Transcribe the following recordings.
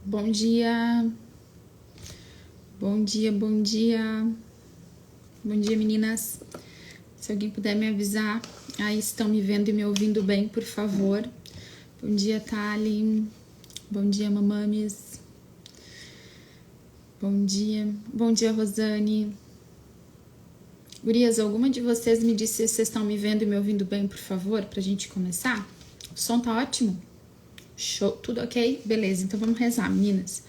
Bom dia, bom dia, bom dia, bom dia meninas. Se alguém puder me avisar, aí estão me vendo e me ouvindo bem, por favor. Bom dia, Thali, bom dia, mamames, bom dia, Rosane. Gurias, alguma de vocês me disse se vocês estão me vendo e me ouvindo bem, por favor, pra gente começar? O som tá ótimo? Show, tudo ok? Beleza, então vamos rezar, meninas.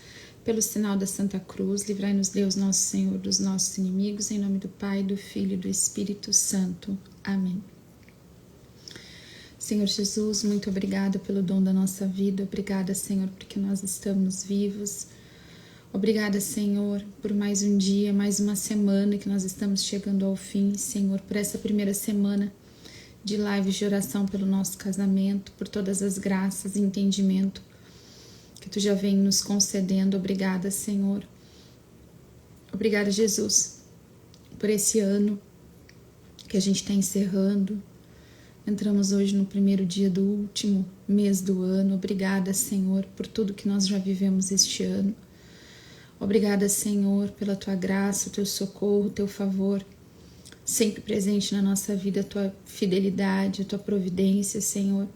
Pelo sinal da Santa Cruz, livrai-nos Deus, nosso Senhor, dos nossos inimigos, em nome do Pai, do Filho e do Espírito Santo. Amém. Senhor Jesus, muito obrigada pelo dom da nossa vida. Obrigada, Senhor, porque nós estamos vivos. Obrigada, Senhor, por mais um dia, mais uma semana que nós estamos chegando ao fim. Senhor, por essa primeira semana de lives de oração pelo nosso casamento, por todas as graças e entendimento que Tu já vem nos concedendo. Obrigada, Senhor. Obrigada, Jesus, por esse ano que a gente está encerrando. Entramos hoje no primeiro dia do último mês do ano. Obrigada, Senhor, por tudo que nós já vivemos este ano. Obrigada, Senhor, pela Tua graça, o Teu socorro, o Teu favor, sempre presente na nossa vida, a Tua fidelidade, a Tua providência, Senhor.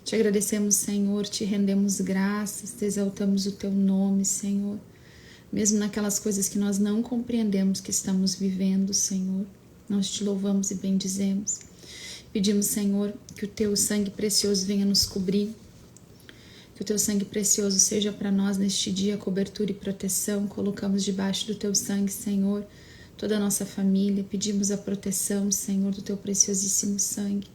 Te agradecemos, Senhor, te rendemos graças, te exaltamos o Teu nome, Senhor. Mesmo naquelas coisas que nós não compreendemos que estamos vivendo, Senhor, nós te louvamos e bendizemos. Pedimos, Senhor, que o Teu sangue precioso venha nos cobrir, que o Teu sangue precioso seja para nós neste dia cobertura e proteção. Colocamos debaixo do Teu sangue, Senhor, toda a nossa família. Pedimos a proteção, Senhor, do Teu preciosíssimo sangue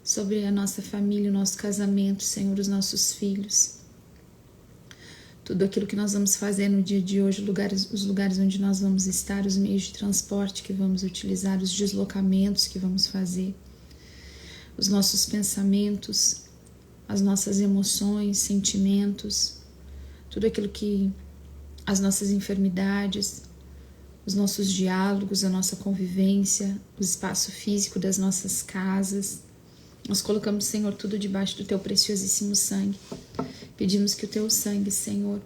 sobre a nossa família, o nosso casamento, Senhor, os nossos filhos. Tudo aquilo que nós vamos fazer no dia de hoje, os lugares onde nós vamos estar, os meios de transporte que vamos utilizar, os deslocamentos que vamos fazer, os nossos pensamentos, as nossas emoções, sentimentos, tudo aquilo que as nossas enfermidades, os nossos diálogos, a nossa convivência, o espaço físico das nossas casas. Nós colocamos, Senhor, tudo debaixo do Teu preciosíssimo sangue. Pedimos que o Teu sangue, Senhor,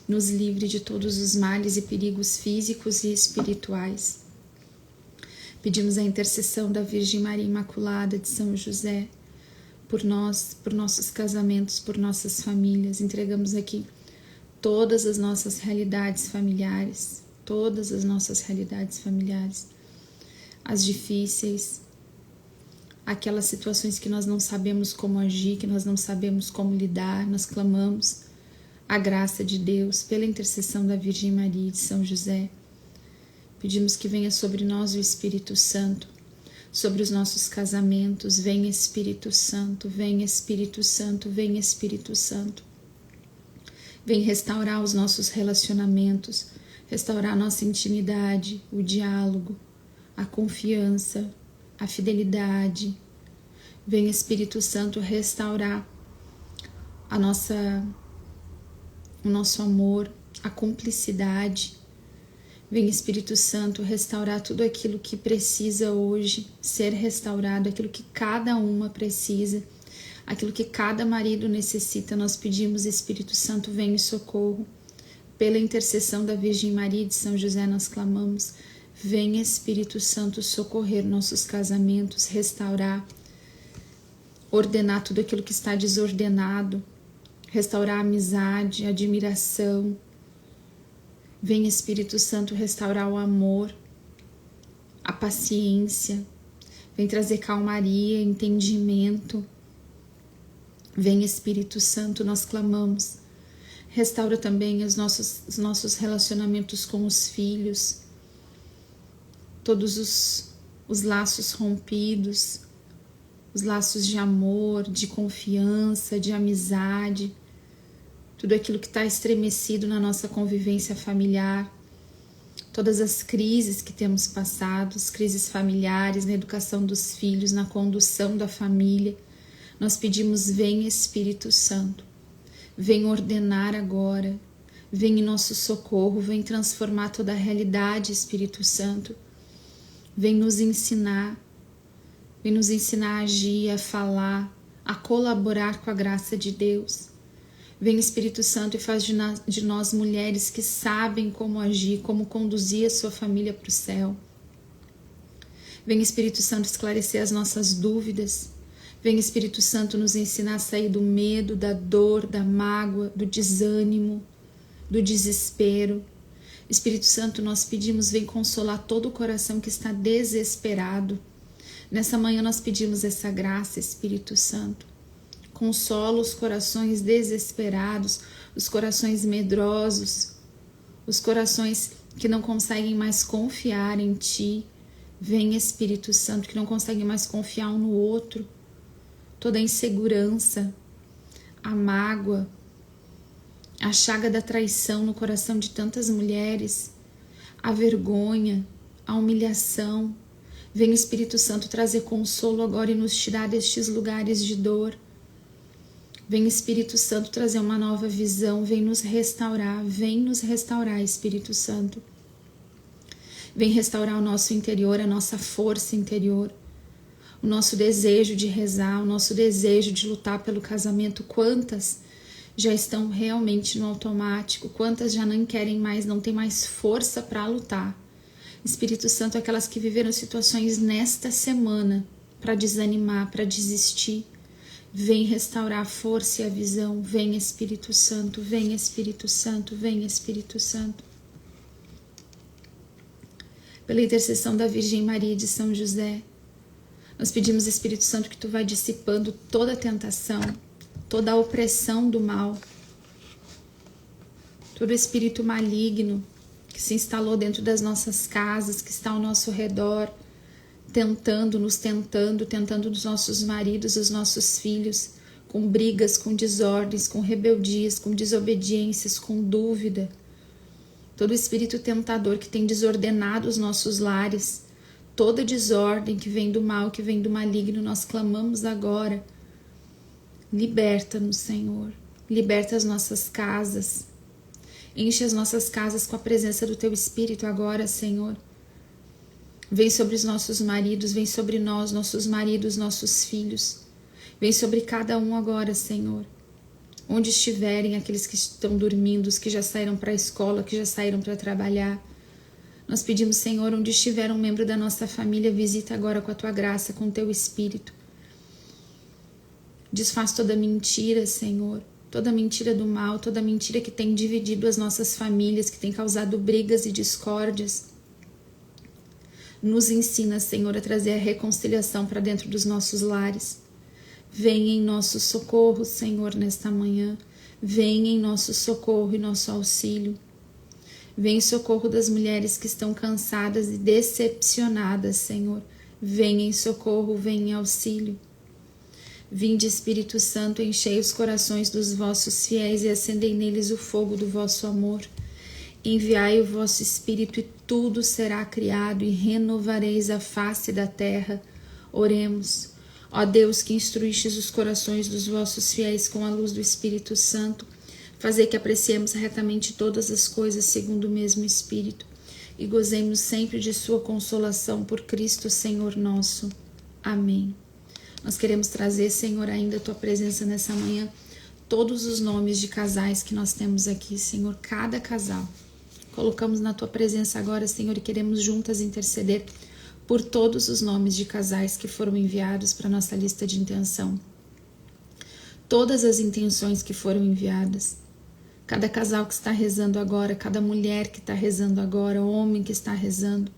nos livre de todos os males e perigos físicos e espirituais. Pedimos a intercessão da Virgem Maria Imaculada, de São José, por nós, por nossos casamentos, por nossas famílias. Entregamos aqui todas as nossas realidades familiares, as difíceis, aquelas situações que nós não sabemos como agir, que nós não sabemos como lidar. Nós clamamos a graça de Deus pela intercessão da Virgem Maria e de São José. Pedimos que venha sobre nós o Espírito Santo, sobre os nossos casamentos. Vem Espírito Santo, vem Espírito Santo, vem Espírito Santo. Vem restaurar os nossos relacionamentos, restaurar a nossa intimidade, o diálogo, a confiança, a fidelidade. Vem Espírito Santo restaurar o nosso amor, a cumplicidade. Vem Espírito Santo restaurar tudo aquilo que precisa hoje ser restaurado, aquilo que cada uma precisa, aquilo que cada marido necessita. Nós pedimos, Espírito Santo, vem em socorro. Pela intercessão da Virgem Maria e de São José nós clamamos. Vem Espírito Santo socorrer nossos casamentos, restaurar, ordenar tudo aquilo que está desordenado, restaurar a amizade, a admiração. Vem Espírito Santo restaurar o amor, a paciência. Vem trazer calmaria, entendimento. Vem Espírito Santo, nós clamamos. Restaura também os nossos relacionamentos com os filhos, todos os laços rompidos, os laços de amor, de confiança, de amizade, tudo aquilo que está estremecido na nossa convivência familiar, todas as crises que temos passado, as crises familiares, na educação dos filhos, na condução da família. Nós pedimos, vem Espírito Santo, vem ordenar agora, vem em nosso socorro, vem transformar toda a realidade, Espírito Santo. Vem nos ensinar a agir, a falar, a colaborar com a graça de Deus. Vem Espírito Santo e faz de nós mulheres que sabem como agir, como conduzir a sua família para o céu. Vem Espírito Santo esclarecer as nossas dúvidas. Vem Espírito Santo nos ensinar a sair do medo, da dor, da mágoa, do desânimo, do desespero. Espírito Santo, nós pedimos, vem consolar todo o coração que está desesperado. Nessa manhã nós pedimos essa graça, Espírito Santo. Consola os corações desesperados, os corações medrosos, os corações que não conseguem mais confiar em Ti. Vem Espírito Santo, que não conseguem mais confiar um no outro. Toda a insegurança, a mágoa, a chaga da traição no coração de tantas mulheres, a vergonha, a humilhação. Vem Espírito Santo trazer consolo agora e nos tirar destes lugares de dor. Vem Espírito Santo trazer uma nova visão, vem nos restaurar, Espírito Santo. Vem restaurar o nosso interior, a nossa força interior, o nosso desejo de rezar, o nosso desejo de lutar pelo casamento. Quantas já estão realmente no automático, quantas já não querem mais, não tem mais força para lutar. Espírito Santo, aquelas que viveram situações nesta semana para desanimar, para desistir, vem restaurar a força e a visão. Vem Espírito Santo, vem Espírito Santo, vem Espírito Santo. Pela intercessão da Virgem Maria e de São José, nós pedimos, Espírito Santo, que Tu vai dissipando toda a tentação, toda a opressão do mal, todo espírito maligno que se instalou dentro das nossas casas, que está ao nosso redor, tentando dos nossos maridos, dos nossos filhos, com brigas, com desordens, com rebeldias, com desobediências, com dúvida. Todo espírito tentador que tem desordenado os nossos lares, toda desordem que vem do mal, que vem do maligno, nós clamamos agora. Liberta-nos, Senhor. Liberta as nossas casas. Enche as nossas casas com a presença do Teu Espírito agora, Senhor. Vem sobre os nossos maridos, vem sobre nós, nossos maridos, nossos filhos. Vem sobre cada um agora, Senhor. Onde estiverem aqueles que estão dormindo, os que já saíram para a escola, que já saíram para trabalhar. Nós pedimos, Senhor, onde estiver um membro da nossa família, visita agora com a Tua graça, com o Teu Espírito. Desfaz toda mentira, Senhor, toda mentira do mal, toda mentira que tem dividido as nossas famílias, que tem causado brigas e discórdias. Nos ensina, Senhor, a trazer a reconciliação para dentro dos nossos lares. Vem em nosso socorro, Senhor, nesta manhã. Vem em nosso socorro e nosso auxílio. Vem em socorro das mulheres que estão cansadas e decepcionadas, Senhor. Vem em socorro, vem em auxílio. Vinde, Espírito Santo, enchei os corações dos vossos fiéis e acendei neles o fogo do vosso amor. Enviai o vosso Espírito e tudo será criado e renovareis a face da terra. Oremos. Ó Deus, que instruístes os corações dos vossos fiéis com a luz do Espírito Santo, fazei que apreciemos retamente todas as coisas segundo o mesmo Espírito e gozemos sempre de sua consolação por Cristo, Senhor nosso. Amém. Nós queremos trazer, Senhor, ainda a Tua presença nessa manhã, todos os nomes de casais que nós temos aqui, Senhor, cada casal. Colocamos na Tua presença agora, Senhor, e queremos juntas interceder por todos os nomes de casais que foram enviados para a nossa lista de intenção. Todas as intenções que foram enviadas. Cada casal que está rezando agora, cada mulher que está rezando agora, homem que está rezando.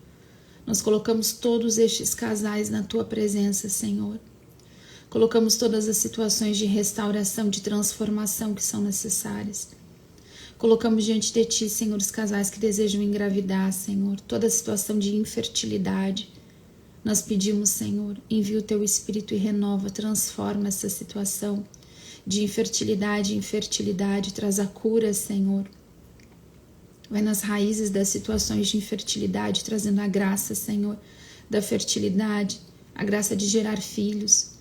Nós colocamos todos estes casais na Tua presença, Senhor. Colocamos todas as situações de restauração, de transformação que são necessárias. Colocamos diante de Ti, Senhor, os casais que desejam engravidar, Senhor, toda a situação de infertilidade. Nós pedimos, Senhor, envia o Teu Espírito e renova, transforma essa situação de infertilidade em fertilidade, traz a cura, Senhor. Vai nas raízes das situações de infertilidade, trazendo a graça, Senhor, da fertilidade, a graça de gerar filhos.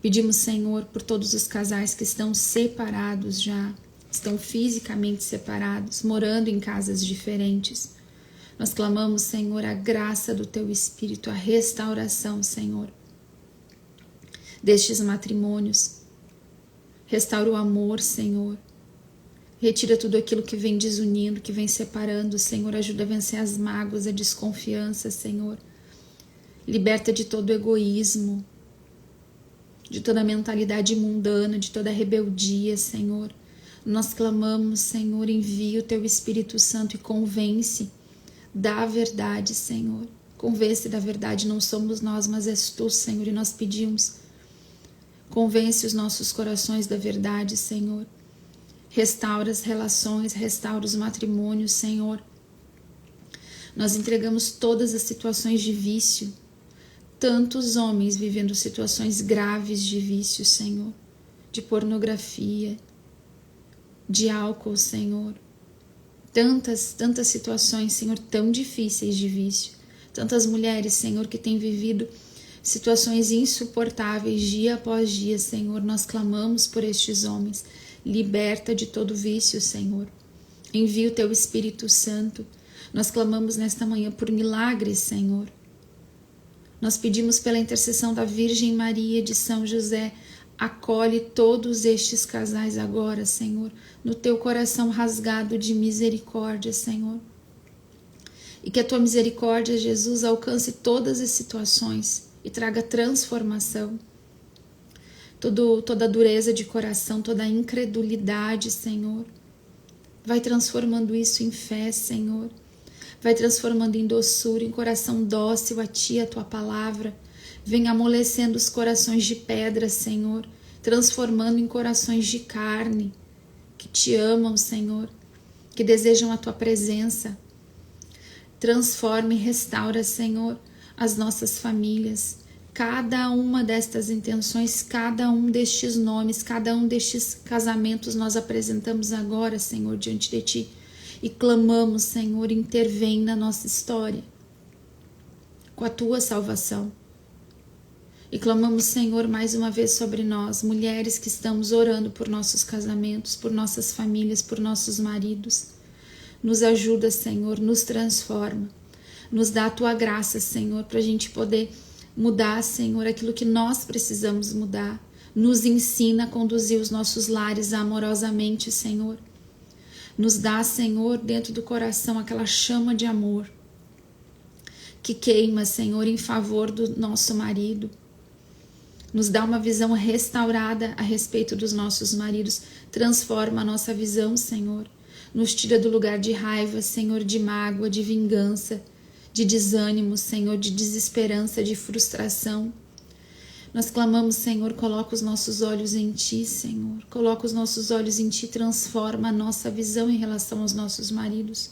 Pedimos, Senhor, por todos os casais que estão separados já, estão fisicamente separados, morando em casas diferentes. Nós clamamos, Senhor, a graça do Teu Espírito, a restauração, Senhor, destes matrimônios. Restaura o amor, Senhor. Retira tudo aquilo que vem desunindo, que vem separando, Senhor. Ajuda a vencer as mágoas, a desconfiança, Senhor. Liberta de todo egoísmo, de toda mentalidade mundana, de toda rebeldia, Senhor. Nós clamamos, Senhor, envia o Teu Espírito Santo e convence da verdade, Senhor. Convence da verdade, não somos nós, mas és Tu, Senhor, e nós pedimos. Convence os nossos corações da verdade, Senhor. Restaura as relações, restaura os matrimônios, Senhor. Nós entregamos todas as situações de vício. Tantos homens vivendo situações graves de vício, Senhor. De pornografia, de álcool, Senhor. Tantas situações, Senhor, tão difíceis de vício. Tantas mulheres, Senhor, que têm vivido situações insuportáveis dia após dia, Senhor. Nós clamamos por estes homens. Liberta de todo vício, Senhor. Envia o Teu Espírito Santo. Nós clamamos nesta manhã por milagres, Senhor. Nós pedimos pela intercessão da Virgem Maria de São José. Acolhe todos estes casais agora, Senhor, no Teu coração rasgado de misericórdia, Senhor. E que a Tua misericórdia, Jesus, alcance todas as situações e traga transformação. Toda dureza de coração, toda incredulidade, Senhor. Vai transformando isso em fé, Senhor. Vai transformando em doçura, em coração dócil a Ti, a Tua palavra. Vem amolecendo os corações de pedra, Senhor. Transformando em corações de carne, que Te amam, Senhor. Que desejam a Tua presença. Transforma e restaura, Senhor, as nossas famílias. Cada uma destas intenções, cada um destes nomes, cada um destes casamentos nós apresentamos agora, Senhor, diante de Ti. E clamamos, Senhor, intervém na nossa história com a Tua salvação. E clamamos, Senhor, mais uma vez sobre nós, mulheres que estamos orando por nossos casamentos, por nossas famílias, por nossos maridos. Nos ajuda, Senhor, nos transforma. Nos dá a Tua graça, Senhor, para a gente poder mudar, Senhor, aquilo que nós precisamos mudar. Nos ensina a conduzir os nossos lares amorosamente, Senhor. Nos dá, Senhor, dentro do coração aquela chama de amor que queima, Senhor, em favor do nosso marido. Nos dá uma visão restaurada a respeito dos nossos maridos. Transforma a nossa visão, Senhor. Nos tira do lugar de raiva, Senhor, de mágoa, de vingança, de desânimo, Senhor, de desesperança, de frustração. Nós clamamos, Senhor, coloca os nossos olhos em Ti, Senhor. Coloca os nossos olhos em Ti, transforma a nossa visão em relação aos nossos maridos.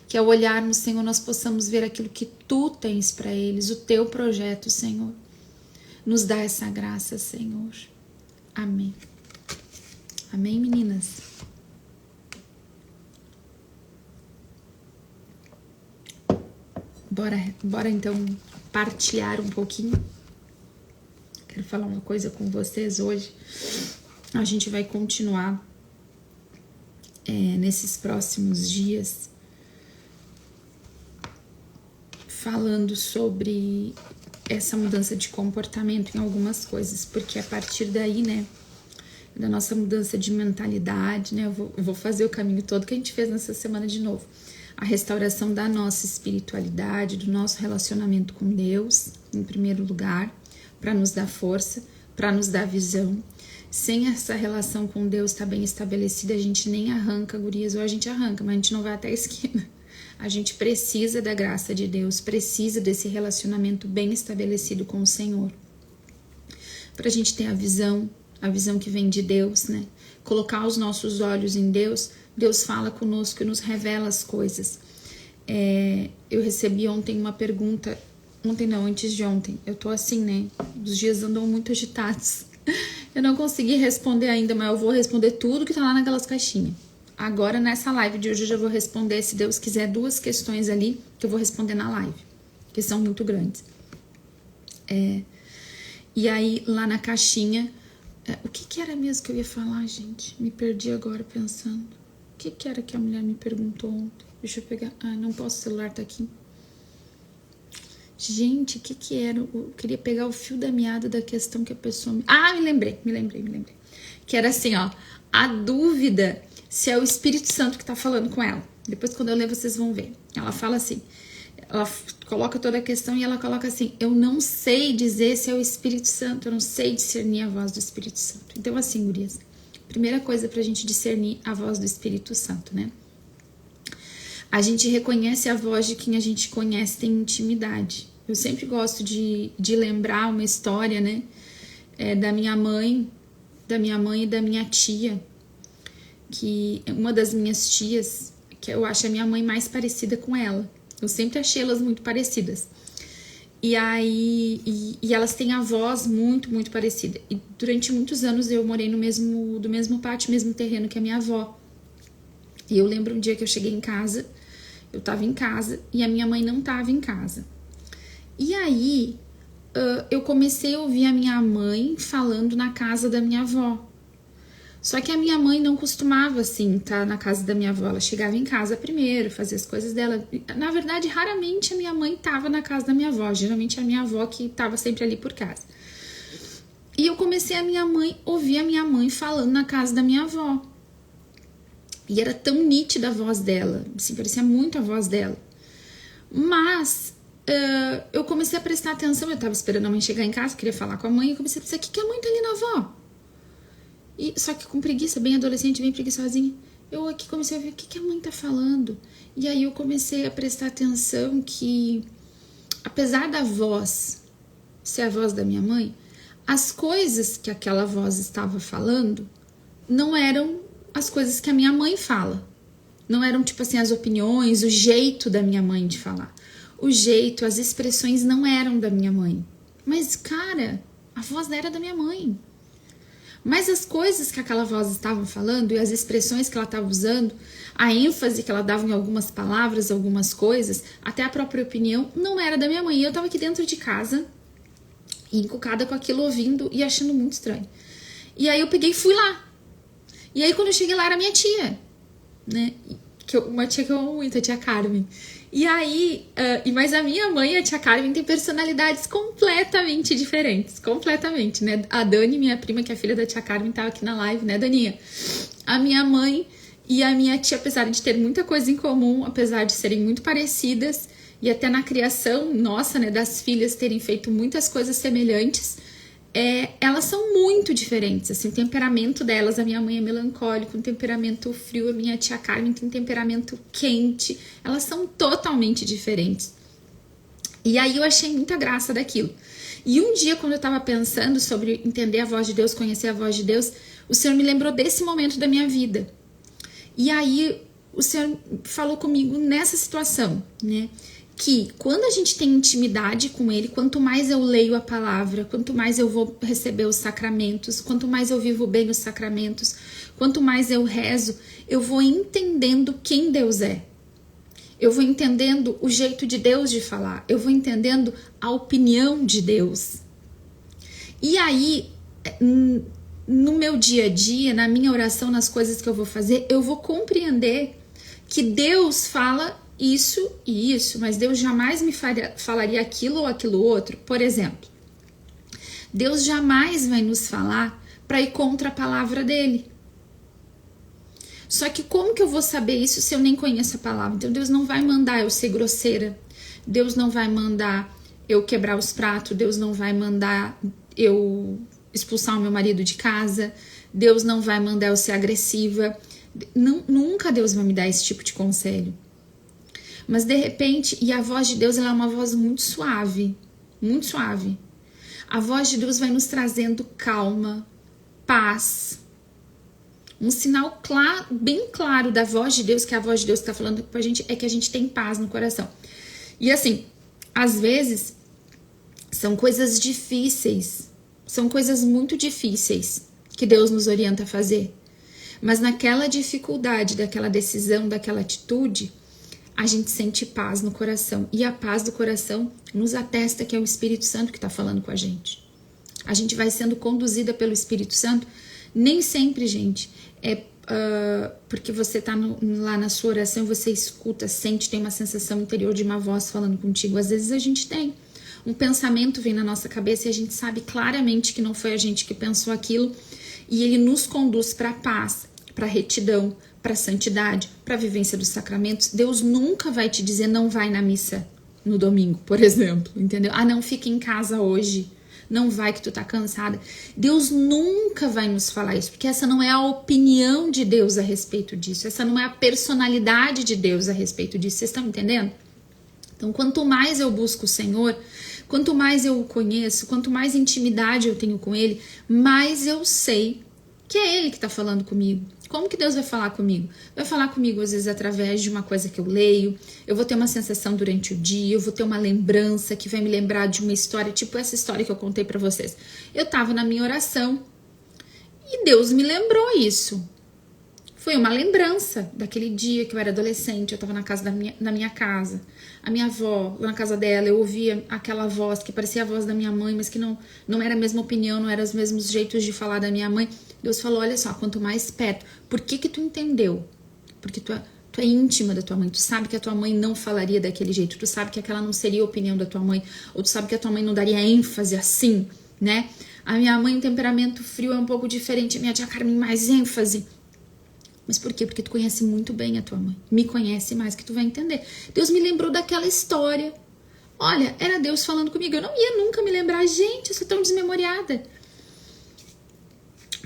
Que ao olharmos, Senhor, nós possamos ver aquilo que Tu tens para eles, o Teu projeto, Senhor. Nos dá essa graça, Senhor. Amém. Amém, meninas? Bora então partilhar um pouquinho. Quero falar uma coisa com vocês hoje. A gente vai continuar nesses próximos dias falando sobre essa mudança de comportamento em algumas coisas, porque a partir daí, né, da nossa mudança de mentalidade, né, eu vou fazer o caminho todo que a gente fez nessa semana de novo. A restauração da nossa espiritualidade, do nosso relacionamento com Deus, em primeiro lugar, para nos dar força, para nos dar visão. Sem essa relação com Deus estar bem estabelecida, a gente nem arranca, gurias, ou a gente arranca, mas a gente não vai até a esquina. A gente precisa da graça de Deus, precisa desse relacionamento bem estabelecido com o Senhor. Para a gente ter a visão que vem de Deus, né? Colocar os nossos olhos em Deus, Deus fala conosco e nos revela as coisas. Eu recebi ontem uma pergunta, antes de ontem. Eu tô assim, né? Os dias andam muito agitados. Eu não consegui responder ainda, mas eu vou responder tudo que tá lá naquelas caixinhas. Agora, nessa live de hoje, eu já vou responder, se Deus quiser, 2 questões ali que eu vou responder na live, que são muito grandes. E aí, lá na caixinha, o que era mesmo que eu ia falar, gente? Me perdi agora pensando. O que era que a mulher me perguntou ontem? Deixa eu pegar. Não posso, o celular tá aqui. Gente, o que era? Eu queria pegar o fio da meada da questão que a pessoa me... me lembrei. Que era assim, ó. A dúvida se é o Espírito Santo que está falando com ela. Depois, quando eu ler, vocês vão ver. Ela fala assim, ela coloca toda a questão e ela coloca assim, eu não sei dizer se é o Espírito Santo, eu não sei discernir a voz do Espírito Santo. Então, assim, gurias, primeira coisa pra gente discernir a voz do Espírito Santo, né? A gente reconhece a voz de quem a gente conhece, tem intimidade. Eu sempre gosto de lembrar uma história, né? Da minha mãe e da minha tia, que uma das minhas tias, que eu acho a minha mãe mais parecida com ela. Eu sempre achei elas muito parecidas. E aí, e elas têm a voz muito, muito parecida. E durante muitos anos eu morei do mesmo pátio, mesmo terreno que a minha avó. E eu lembro um dia que eu cheguei em casa, eu tava em casa e a minha mãe não tava em casa. E aí, eu comecei a ouvir a minha mãe falando na casa da minha avó. Só que a minha mãe não costumava, assim, estar na casa da minha avó. Ela chegava em casa primeiro, fazia as coisas dela. Na verdade, raramente a minha mãe estava na casa da minha avó. Geralmente a minha avó que estava sempre ali por casa. E eu comecei ouvir a minha mãe falando na casa da minha avó. E era tão nítida a voz dela, assim, parecia muito a voz dela. Mas eu comecei a prestar atenção, eu estava esperando a mãe chegar em casa, queria falar com a mãe, e comecei a pensar, o que a mãe tá ali na avó? Só que com preguiça, bem adolescente, bem preguiçosinha. Eu aqui comecei a ver o que a mãe tá falando. E aí eu comecei a prestar atenção que, apesar da voz ser a voz da minha mãe, as coisas que aquela voz estava falando não eram as coisas que a minha mãe fala. Não eram, tipo assim, as opiniões, o jeito da minha mãe de falar. O jeito, as expressões não eram da minha mãe. Mas, cara, a voz era da minha mãe. Mas as coisas que aquela voz estava falando e as expressões que ela estava usando, a ênfase que ela dava em algumas palavras, algumas coisas, até a própria opinião, não era da minha mãe. E eu estava aqui dentro de casa, encucada com aquilo, ouvindo e achando muito estranho. E aí eu peguei e fui lá. E aí quando eu cheguei lá era minha tia, né? Uma tia que eu amo muito, a tia Carmen. E aí, mas a minha mãe e a tia Carmen têm personalidades completamente diferentes, completamente, né? A Dani, minha prima, que é filha da tia Carmen, tava aqui na live, né, Daninha? A minha mãe e a minha tia, apesar de ter muita coisa em comum, apesar de serem muito parecidas, e até na criação nossa, né, das filhas terem feito muitas coisas semelhantes, elas são muito diferentes, assim, o temperamento delas, a minha mãe é melancólica, um temperamento frio, a minha tia Carmen tem um temperamento quente, elas são totalmente diferentes. E aí eu achei muita graça daquilo. E um dia, quando eu tava pensando sobre entender a voz de Deus, conhecer a voz de Deus, o Senhor me lembrou desse momento da minha vida. E aí o Senhor falou comigo nessa situação, né? Que quando a gente tem intimidade com Ele, quanto mais eu leio a palavra, quanto mais eu vou receber os sacramentos, quanto mais eu vivo bem os sacramentos, quanto mais eu rezo, eu vou entendendo quem Deus é. Eu vou entendendo o jeito de Deus de falar, eu vou entendendo a opinião de Deus. E aí, no meu dia a dia, na minha oração, nas coisas que eu vou fazer, eu vou compreender que Deus fala isso e isso, mas Deus jamais me falaria aquilo ou aquilo outro. Por exemplo, Deus jamais vai nos falar para ir contra a palavra dele. Só que como que eu vou saber isso se eu nem conheço a palavra? Então Deus não vai mandar eu ser grosseira, Deus não vai mandar eu quebrar os pratos, Deus não vai mandar eu expulsar o meu marido de casa, Deus não vai mandar eu ser agressiva. Nunca Deus vai me dar esse tipo de conselho. Mas de repente, e a voz de Deus ela é uma voz muito suave, muito suave. A voz de Deus vai nos trazendo calma, paz. Um sinal claro, bem claro da voz de Deus, que a voz de Deus está falando com a gente, é que a gente tem paz no coração. E assim, às vezes, são coisas difíceis, são coisas muito difíceis que Deus nos orienta a fazer. Mas naquela dificuldade, daquela decisão, daquela atitude, a gente sente paz no coração. E a paz do coração nos atesta que é o Espírito Santo que está falando com a gente. A gente vai sendo conduzida pelo Espírito Santo. Nem sempre, gente, porque você está lá na sua oração, você escuta, sente, tem uma sensação interior de uma voz falando contigo. Às vezes a gente tem. Um pensamento vem na nossa cabeça e a gente sabe claramente que não foi a gente que pensou aquilo. E ele nos conduz para a paz, para a retidão, para a santidade, para a vivência dos sacramentos. Deus nunca vai te dizer não vai na missa no domingo, por exemplo, entendeu? Ah, não, fica em casa hoje, não vai que tu tá cansada. Deus nunca vai nos falar isso, porque essa não é a opinião de Deus a respeito disso, essa não é a personalidade de Deus a respeito disso, vocês estão entendendo? Então, quanto mais eu busco o Senhor, quanto mais eu o conheço, quanto mais intimidade eu tenho com Ele, mais eu sei que é Ele que está falando comigo. Como que Deus vai falar comigo? Vai falar comigo, às vezes, através de uma coisa que eu leio, eu vou ter uma sensação durante o dia, eu vou ter uma lembrança que vai me lembrar de uma história, tipo essa história que eu contei para vocês. Eu estava na minha oração e Deus me lembrou isso. Foi uma lembrança daquele dia que eu era adolescente, eu estava na minha casa. A minha avó, na casa dela, eu ouvia aquela voz que parecia a voz da minha mãe, mas que não era a mesma opinião, não era os mesmos jeitos de falar da minha mãe. Deus falou, olha só, quanto mais perto. Por que tu entendeu? Porque tu é íntima da tua mãe, tu sabe que a tua mãe não falaria daquele jeito, tu sabe que aquela não seria a opinião da tua mãe, ou tu sabe que a tua mãe não daria ênfase assim, né? A minha mãe, o temperamento frio é um pouco diferente, a minha tia Carmen mais ênfase. Mas por quê? Porque tu conhece muito bem a tua mãe. Me conhece mais que tu vai entender. Deus me lembrou daquela história. Olha, era Deus falando comigo. Eu não ia nunca me lembrar. Gente, eu sou tão desmemoriada.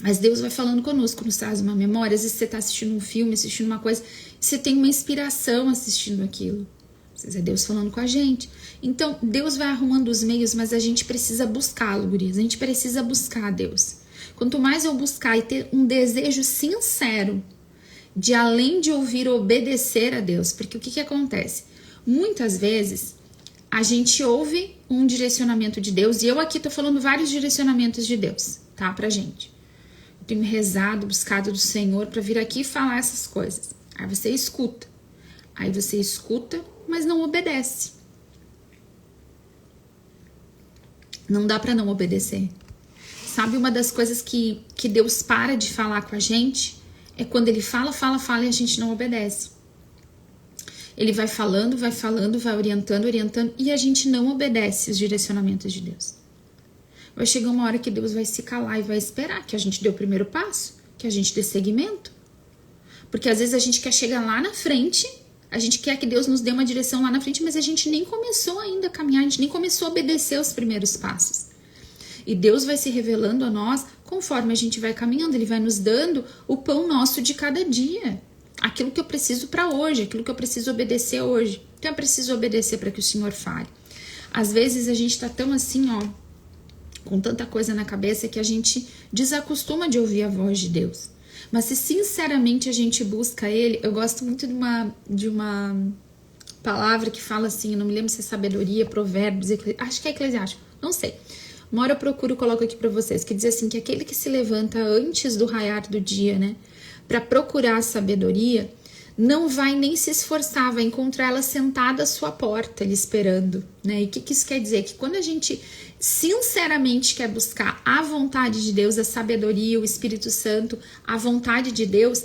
Mas Deus vai falando conosco, nos traz uma memória. Às vezes você tá assistindo um filme, assistindo uma coisa, você tem uma inspiração assistindo aquilo. Às vezes é Deus falando com a gente. Então, Deus vai arrumando os meios, mas a gente precisa buscá-lo, gurias. A gente precisa buscar Deus. Quanto mais eu buscar e ter um desejo sincero de, além de ouvir, obedecer a Deus. Porque o que acontece? Muitas vezes a gente ouve um direcionamento de Deus, e eu aqui tô falando vários direcionamentos de Deus, tá? Pra gente. Eu tenho rezado, buscado do Senhor pra vir aqui e falar essas coisas. Aí você escuta. Mas não obedece. Não dá pra não obedecer. Sabe, uma das coisas que Deus para de falar com a gente é quando ele fala e a gente não obedece. Ele vai falando, vai orientando, e a gente não obedece os direcionamentos de Deus. Vai chegar uma hora que Deus vai se calar e vai esperar que a gente dê o primeiro passo, que a gente dê seguimento. Porque às vezes a gente quer chegar lá na frente, a gente quer que Deus nos dê uma direção lá na frente, mas a gente nem começou ainda a caminhar, a gente nem começou a obedecer os primeiros passos. E Deus vai se revelando a nós conforme a gente vai caminhando. Ele vai nos dando o pão nosso de cada dia. Aquilo que eu preciso para hoje, aquilo que eu preciso obedecer hoje. Então eu preciso obedecer para que o Senhor fale. Às vezes a gente tá tão assim, ó, com tanta coisa na cabeça que a gente desacostuma de ouvir a voz de Deus. Mas se sinceramente a gente busca Ele, eu gosto muito de uma palavra que fala assim, eu não me lembro se é sabedoria, provérbios, acho que é eclesiástico, não sei. Uma hora eu procuro e coloco aqui pra vocês, que diz assim, que aquele que se levanta antes do raiar do dia, né, pra procurar a sabedoria, não vai nem se esforçar, vai encontrar ela sentada à sua porta, lhe esperando, né? E o que isso quer dizer? Que quando a gente sinceramente quer buscar a vontade de Deus, a sabedoria, o Espírito Santo, a vontade de Deus,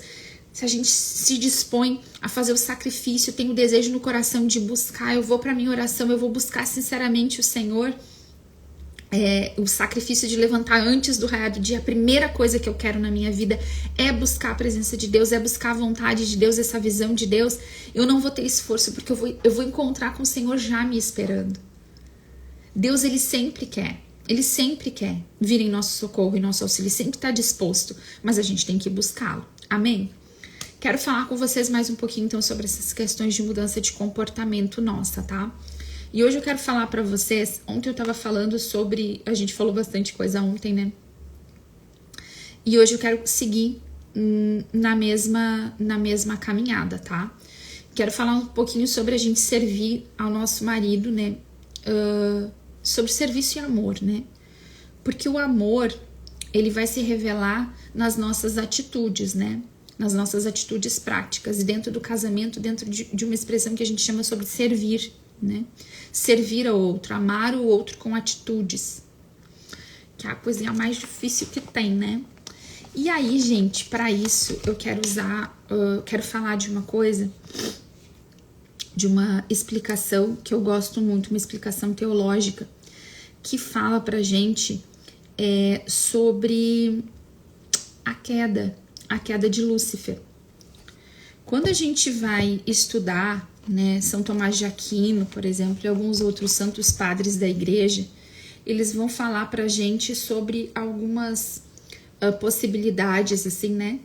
se a gente se dispõe a fazer o sacrifício, tem o desejo no coração de buscar, eu vou pra minha oração, eu vou buscar sinceramente o Senhor, o sacrifício de levantar antes do raiar do dia, a primeira coisa que eu quero na minha vida é buscar a presença de Deus, é buscar a vontade de Deus, essa visão de Deus. Eu não vou ter esforço, porque eu vou encontrar com o Senhor já me esperando. Deus, Ele sempre quer vir em nosso socorro, em nosso auxílio, Ele sempre está disposto, mas a gente tem que buscá-lo. Amém? Quero falar com vocês mais um pouquinho então sobre essas questões de mudança de comportamento nossa, tá? E hoje eu quero falar pra vocês, ontem eu tava falando sobre, a gente falou bastante coisa ontem, né? E hoje eu quero seguir na mesma caminhada, tá? Quero falar um pouquinho sobre a gente servir ao nosso marido, né? Sobre serviço e amor, né? Porque o amor, ele vai se revelar nas nossas atitudes, né? Nas nossas atitudes práticas. E dentro do casamento, dentro de uma expressão que a gente chama sobre servir, né? Servir ao outro, amar o outro com atitudes, que é a coisinha mais difícil que tem, né? E aí, gente, para isso eu quero falar de uma coisa, de uma explicação que eu gosto muito, uma explicação teológica que fala pra gente sobre a queda de Lúcifer. Quando a gente vai estudar, né, São Tomás de Aquino, por exemplo, e alguns outros santos padres da igreja, eles vão falar pra gente sobre algumas possibilidades, assim, né,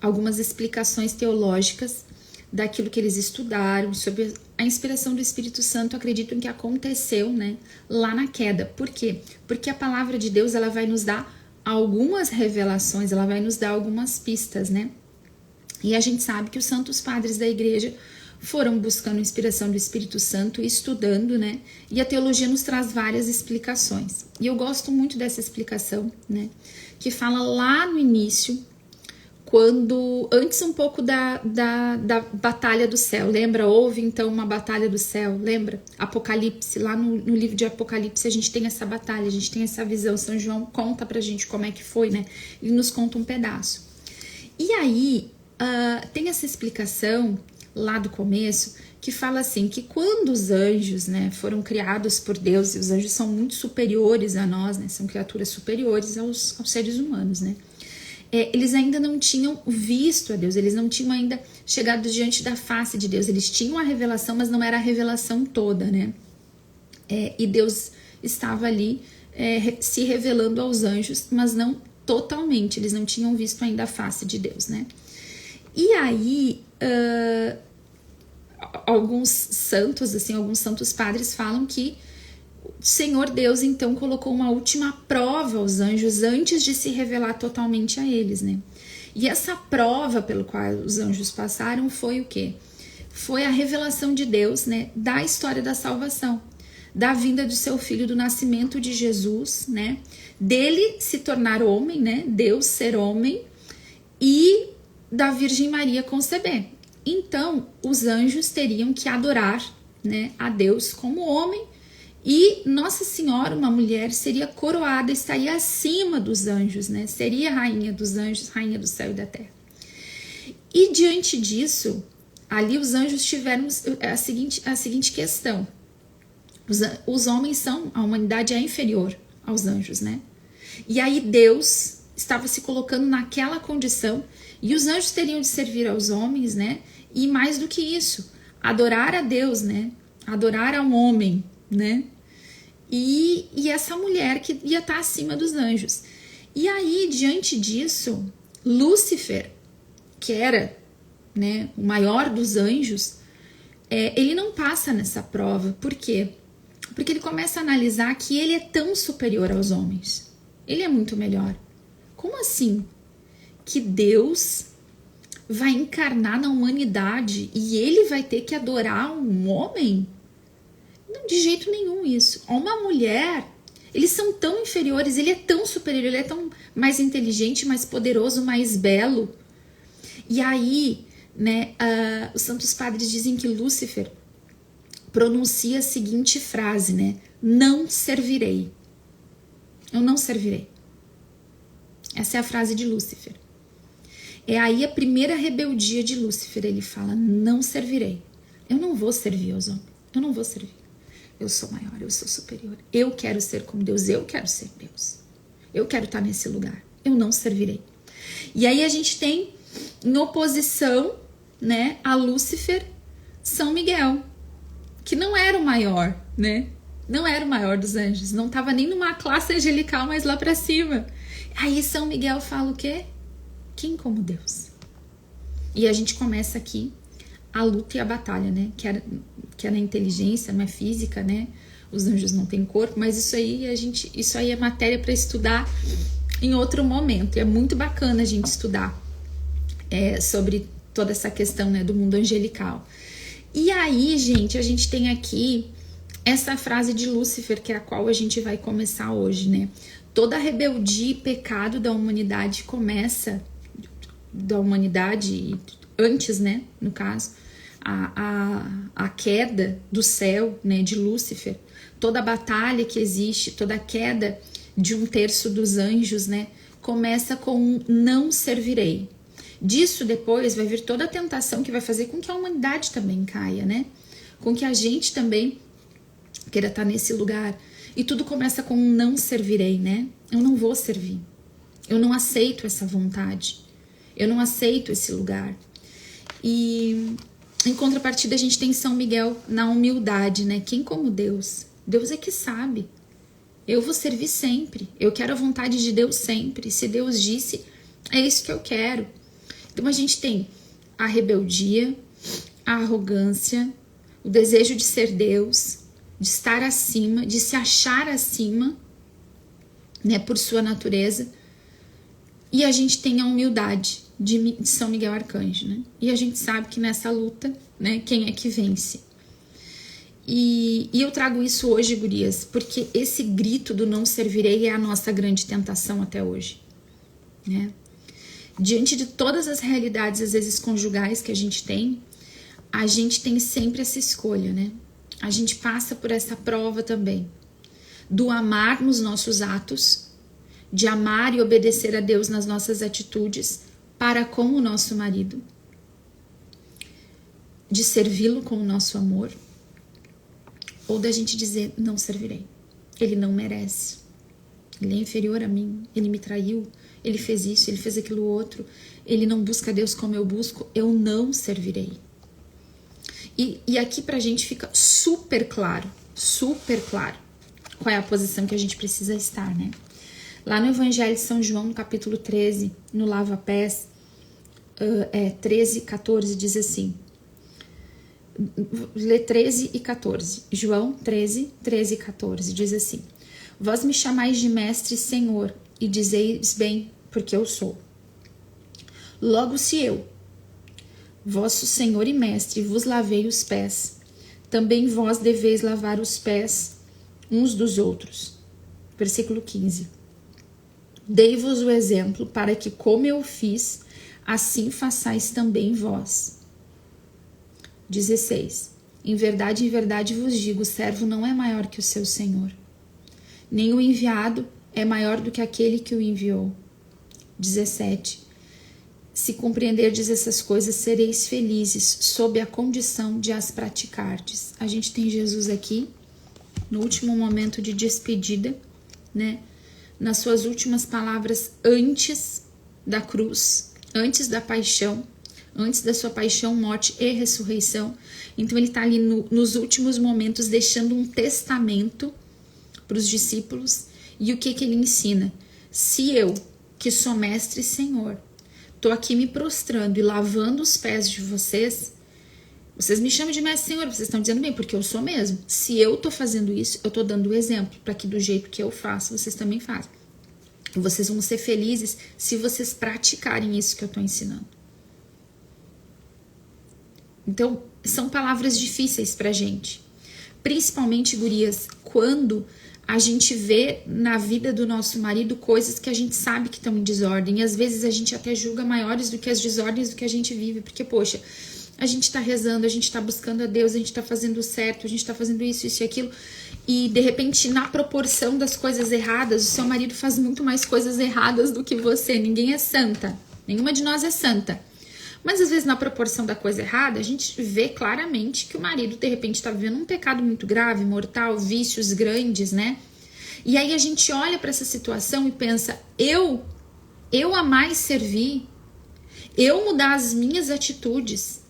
algumas explicações teológicas daquilo que eles estudaram, sobre a inspiração do Espírito Santo, acreditam que aconteceu, né, lá na queda. Por quê? Porque a palavra de Deus, ela vai nos dar algumas revelações, ela vai nos dar algumas pistas, né? E a gente sabe que os santos padres da igreja foram buscando inspiração do Espírito Santo, estudando, né? E a teologia nos traz várias explicações. E eu gosto muito dessa explicação, né? Que fala lá no início, quando, antes um pouco da batalha do céu, lembra? Houve então uma batalha do céu, lembra? Apocalipse, lá no livro de Apocalipse a gente tem essa batalha, a gente tem essa visão. São João conta pra gente como é que foi, né? Ele nos conta um pedaço. E aí, tem essa explicação lá do começo, que fala assim, que quando os anjos, né, foram criados por Deus, e os anjos são muito superiores a nós, né, são criaturas superiores aos seres humanos, né, eles ainda não tinham visto a Deus, eles não tinham ainda chegado diante da face de Deus, eles tinham a revelação, mas não era a revelação toda, né, e Deus estava ali se revelando aos anjos, mas não totalmente, eles não tinham visto ainda a face de Deus, né. E aí, alguns santos, assim, alguns santos padres falam que o Senhor Deus, então, colocou uma última prova aos anjos antes de se revelar totalmente a eles, né? E essa prova pelo qual os anjos passaram foi o quê? Foi a revelação de Deus, né, da história da salvação, da vinda do seu filho, do nascimento de Jesus, né, dele se tornar homem, né, Deus ser homem, e da Virgem Maria conceber. Então, os anjos teriam que adorar, né, a Deus como homem, e Nossa Senhora, uma mulher, seria coroada, estaria acima dos anjos, né, seria rainha dos anjos, rainha do céu e da terra. E diante disso, ali os anjos tiveram a seguinte questão. Os homens são, a humanidade é inferior aos anjos, né? E aí Deus estava se colocando naquela condição, e os anjos teriam de servir aos homens, né? E mais do que isso, adorar a Deus, né? Adorar ao homem, né? E essa mulher que ia estar acima dos anjos. E aí, diante disso, Lúcifer, que era, né, o maior dos anjos, ele não passa nessa prova. Por quê? Porque ele começa a analisar que ele é tão superior aos homens. Ele é muito melhor. Como assim? Que Deus vai encarnar na humanidade e ele vai ter que adorar um homem? Não, de jeito nenhum isso. Uma mulher, eles são tão inferiores, ele é tão superior, ele é tão mais inteligente, mais poderoso, mais belo. E aí, né, os santos padres dizem que Lúcifer pronuncia a seguinte frase, né? Não servirei. Eu não servirei. Essa é a frase de Lúcifer. É aí a primeira rebeldia de Lúcifer. Ele fala, não servirei. Eu não vou servir aos homens. Eu não vou servir. Eu sou maior, eu sou superior. Eu quero ser como Deus, eu quero ser Deus. Eu quero estar nesse lugar. Eu não servirei. E aí a gente tem, em oposição, né, a Lúcifer, São Miguel, que não era o maior, né? Não era o maior dos anjos. Não estava nem numa classe angelical, mas lá para cima. Aí São Miguel fala o quê? Quem como Deus? E a gente começa aqui a luta e a batalha, né? Que é na inteligência, não é física, né? Os anjos não têm corpo, mas isso aí é matéria para estudar em outro momento. E é muito bacana a gente estudar sobre toda essa questão, né, do mundo angelical. E aí, gente, a gente tem aqui essa frase de Lúcifer, que é a qual a gente vai começar hoje, né? Toda a rebeldia e pecado da humanidade começa, da humanidade antes, né, no caso, a queda do céu, né, de Lúcifer, toda a batalha que existe, toda a queda de 1/3 dos anjos, né, começa com um não servirei. Disso depois vai vir toda a tentação que vai fazer com que a humanidade também caia, né, com que a gente também queira estar nesse lugar. E tudo começa com um não servirei, né, eu não vou servir, eu não aceito essa vontade, eu não aceito esse lugar. E em contrapartida a gente tem São Miguel na humildade, né? Quem como Deus? Deus é que sabe. Eu vou servir sempre. Eu quero a vontade de Deus sempre. Se Deus disse, é isso que eu quero. Então a gente tem a rebeldia, a arrogância, o desejo de ser Deus, de estar acima, de se achar acima, né, por sua natureza. E a gente tem a humildade de São Miguel Arcanjo, né? E a gente sabe que nessa luta, né, quem é que vence? E eu trago isso hoje, gurias, porque esse grito do não servirei é a nossa grande tentação até hoje, né? Diante de todas as realidades, às vezes conjugais que a gente tem sempre essa escolha, né? A gente passa por essa prova também, do amar nos nossos atos, de amar e obedecer a Deus nas nossas atitudes para com o nosso marido, de servi-lo com o nosso amor, ou da gente dizer, não servirei, ele não merece, ele é inferior a mim, ele me traiu, ele fez isso, ele fez aquilo outro, ele não busca Deus como eu busco, eu não servirei. E aqui pra gente fica super claro qual é a posição que a gente precisa estar, né? Lá no Evangelho de São João, no capítulo 13, no lava-pés, 13, 14, diz assim, lê 13 e 14, João 13, 13 e 14, diz assim, vós me chamais de mestre e senhor, e dizeis bem, porque eu sou. Logo se eu, vosso senhor e mestre, vos lavei os pés, também vós deveis lavar os pés uns dos outros. Versículo 15. Dei-vos o exemplo para que, como eu fiz, assim façais também vós. 16. Em verdade vos digo, o servo não é maior que o seu senhor, nem o enviado é maior do que aquele que o enviou. 17. Se compreenderdes essas coisas, sereis felizes, sob a condição de as praticardes. A gente tem Jesus aqui, no último momento de despedida, né? Nas suas últimas palavras antes da cruz, antes da paixão, antes da sua paixão, morte e ressurreição. Então ele está ali nos últimos momentos deixando um testamento para os discípulos. E o que ele ensina? Se eu, que sou mestre e senhor, estou aqui me prostrando e lavando os pés de vocês, vocês me chamam de mestre e senhor, vocês estão dizendo bem, porque eu sou mesmo. Se eu estou fazendo isso, eu estou dando o exemplo para que do jeito que eu faço, vocês também façam. Vocês vão ser felizes se vocês praticarem isso que eu estou ensinando. Então, são palavras difíceis pra gente. Principalmente, gurias, quando a gente vê na vida do nosso marido coisas que a gente sabe que estão em desordem. E às vezes a gente até julga maiores do que as desordens do que a gente vive. Porque, poxa, a gente tá rezando, a gente tá buscando a Deus, a gente tá fazendo o certo, a gente tá fazendo isso, isso e aquilo. E, de repente, na proporção das coisas erradas, o seu marido faz muito mais coisas erradas do que você. Ninguém é santa. Nenhuma de nós é santa. Mas, às vezes, na proporção da coisa errada, a gente vê claramente que o marido, de repente, está vivendo um pecado muito grave, mortal, vícios grandes, né? E aí a gente olha para essa situação e pensa, eu amar e servir, eu mudar as minhas atitudes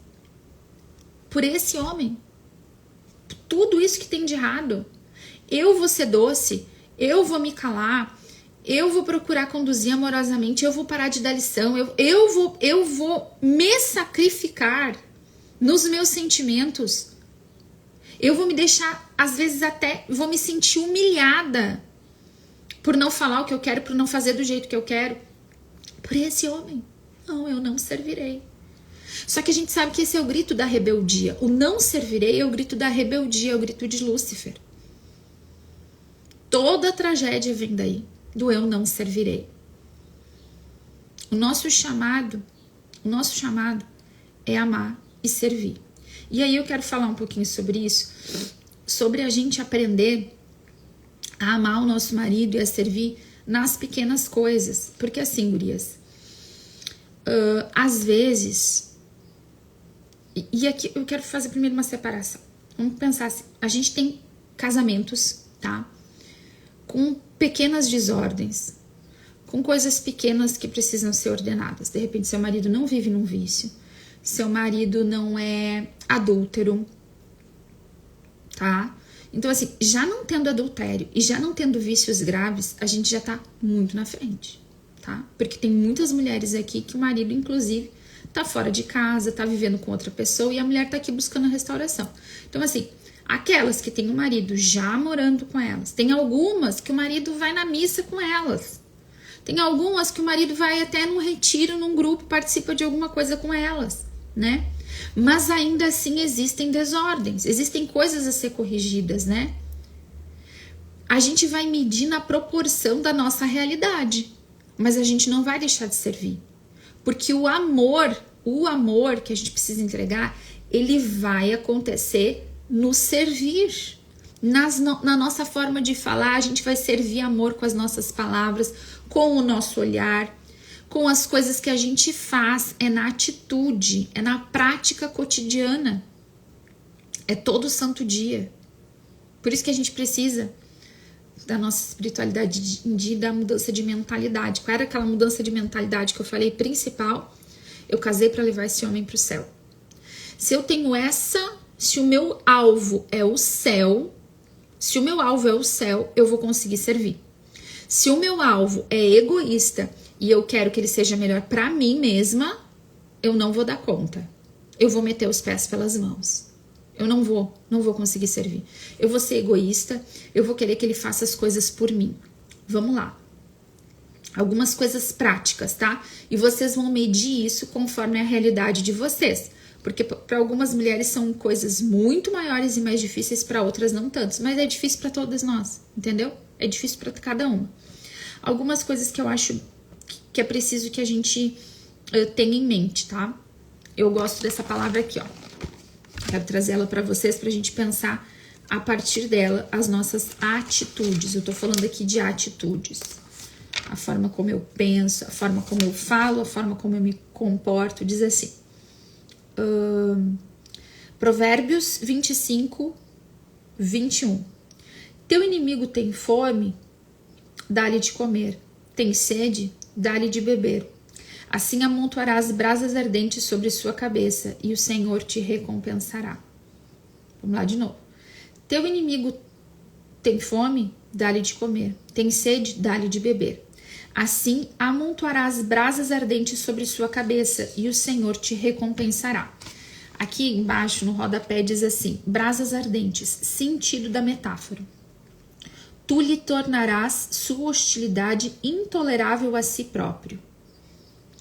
por esse homem, tudo isso que tem de errado, eu vou ser doce, eu vou me calar, eu vou procurar conduzir amorosamente, eu vou parar de dar lição, eu vou me sacrificar nos meus sentimentos. Eu vou me deixar, às vezes até, vou me sentir humilhada por não falar o que eu quero, por não fazer do jeito que eu quero. Por esse homem. Não, eu não servirei. Só que a gente sabe que esse é o grito da rebeldia. O não servirei é o grito da rebeldia, é o grito de Lúcifer. Toda a tragédia vem daí. Do eu não servirei. O nosso chamado é amar e servir. E aí eu quero falar um pouquinho sobre isso, sobre a gente aprender a amar o nosso marido e a servir nas pequenas coisas. Porque assim, gurias, às vezes, e aqui eu quero fazer primeiro uma separação. Vamos pensar assim, a gente tem casamentos, tá? Com pequenas desordens, com coisas pequenas que precisam ser ordenadas. De repente, seu marido não vive num vício, seu marido não é adúltero, tá? Então, assim, já não tendo adultério e já não tendo vícios graves, a gente já tá muito na frente, tá? Porque tem muitas mulheres aqui que o marido, inclusive, tá fora de casa, tá vivendo com outra pessoa e a mulher tá aqui buscando a restauração. Então, assim, aquelas que tem o marido já morando com elas, tem algumas que o marido vai na missa com elas, tem algumas que o marido vai até num retiro, num grupo, participa de alguma coisa com elas, né? Mas ainda assim existem desordens, existem coisas a ser corrigidas, né? A gente vai medir na proporção da nossa realidade, mas a gente não vai deixar de servir. Porque o amor que a gente precisa entregar, ele vai acontecer no servir. Na nossa forma de falar, a gente vai servir amor com as nossas palavras, com o nosso olhar, com as coisas que a gente faz, é na atitude, é na prática cotidiana, é todo santo dia. Por isso que a gente precisa da nossa espiritualidade, da mudança de mentalidade. Qual era aquela mudança de mentalidade que eu falei principal? Eu casei para levar esse homem para o céu. Se eu tenho se o meu alvo é o céu, eu vou conseguir servir. Se o meu alvo é egoísta e eu quero que ele seja melhor para mim mesma, eu não vou dar conta. Eu vou meter os pés pelas mãos. Eu não vou conseguir servir. Eu vou ser egoísta, eu vou querer que ele faça as coisas por mim. Vamos lá. Algumas coisas práticas, tá? E vocês vão medir isso conforme a realidade de vocês. Porque para algumas mulheres são coisas muito maiores e mais difíceis, para outras não tanto. Mas é difícil para todas nós, entendeu? É difícil para cada uma. Algumas coisas que eu acho que é preciso que a gente tenha em mente, tá? Eu gosto dessa palavra aqui, ó. Quero trazer ela para vocês pra gente pensar a partir dela as nossas atitudes. Eu tô falando aqui de atitudes. A forma como eu penso, a forma como eu falo, a forma como eu me comporto. Diz assim, Provérbios 25, 21. Teu inimigo tem fome, dá-lhe de comer. Tem sede, dá-lhe de beber. Assim amontoarás brasas ardentes sobre sua cabeça e o Senhor te recompensará. Vamos lá de novo. Teu inimigo tem fome, dá-lhe de comer. Tem sede, dá-lhe de beber. Assim amontoarás brasas ardentes sobre sua cabeça e o Senhor te recompensará. Aqui embaixo no rodapé diz assim, brasas ardentes, sentido da metáfora. Tu lhe tornarás sua hostilidade intolerável a si próprio.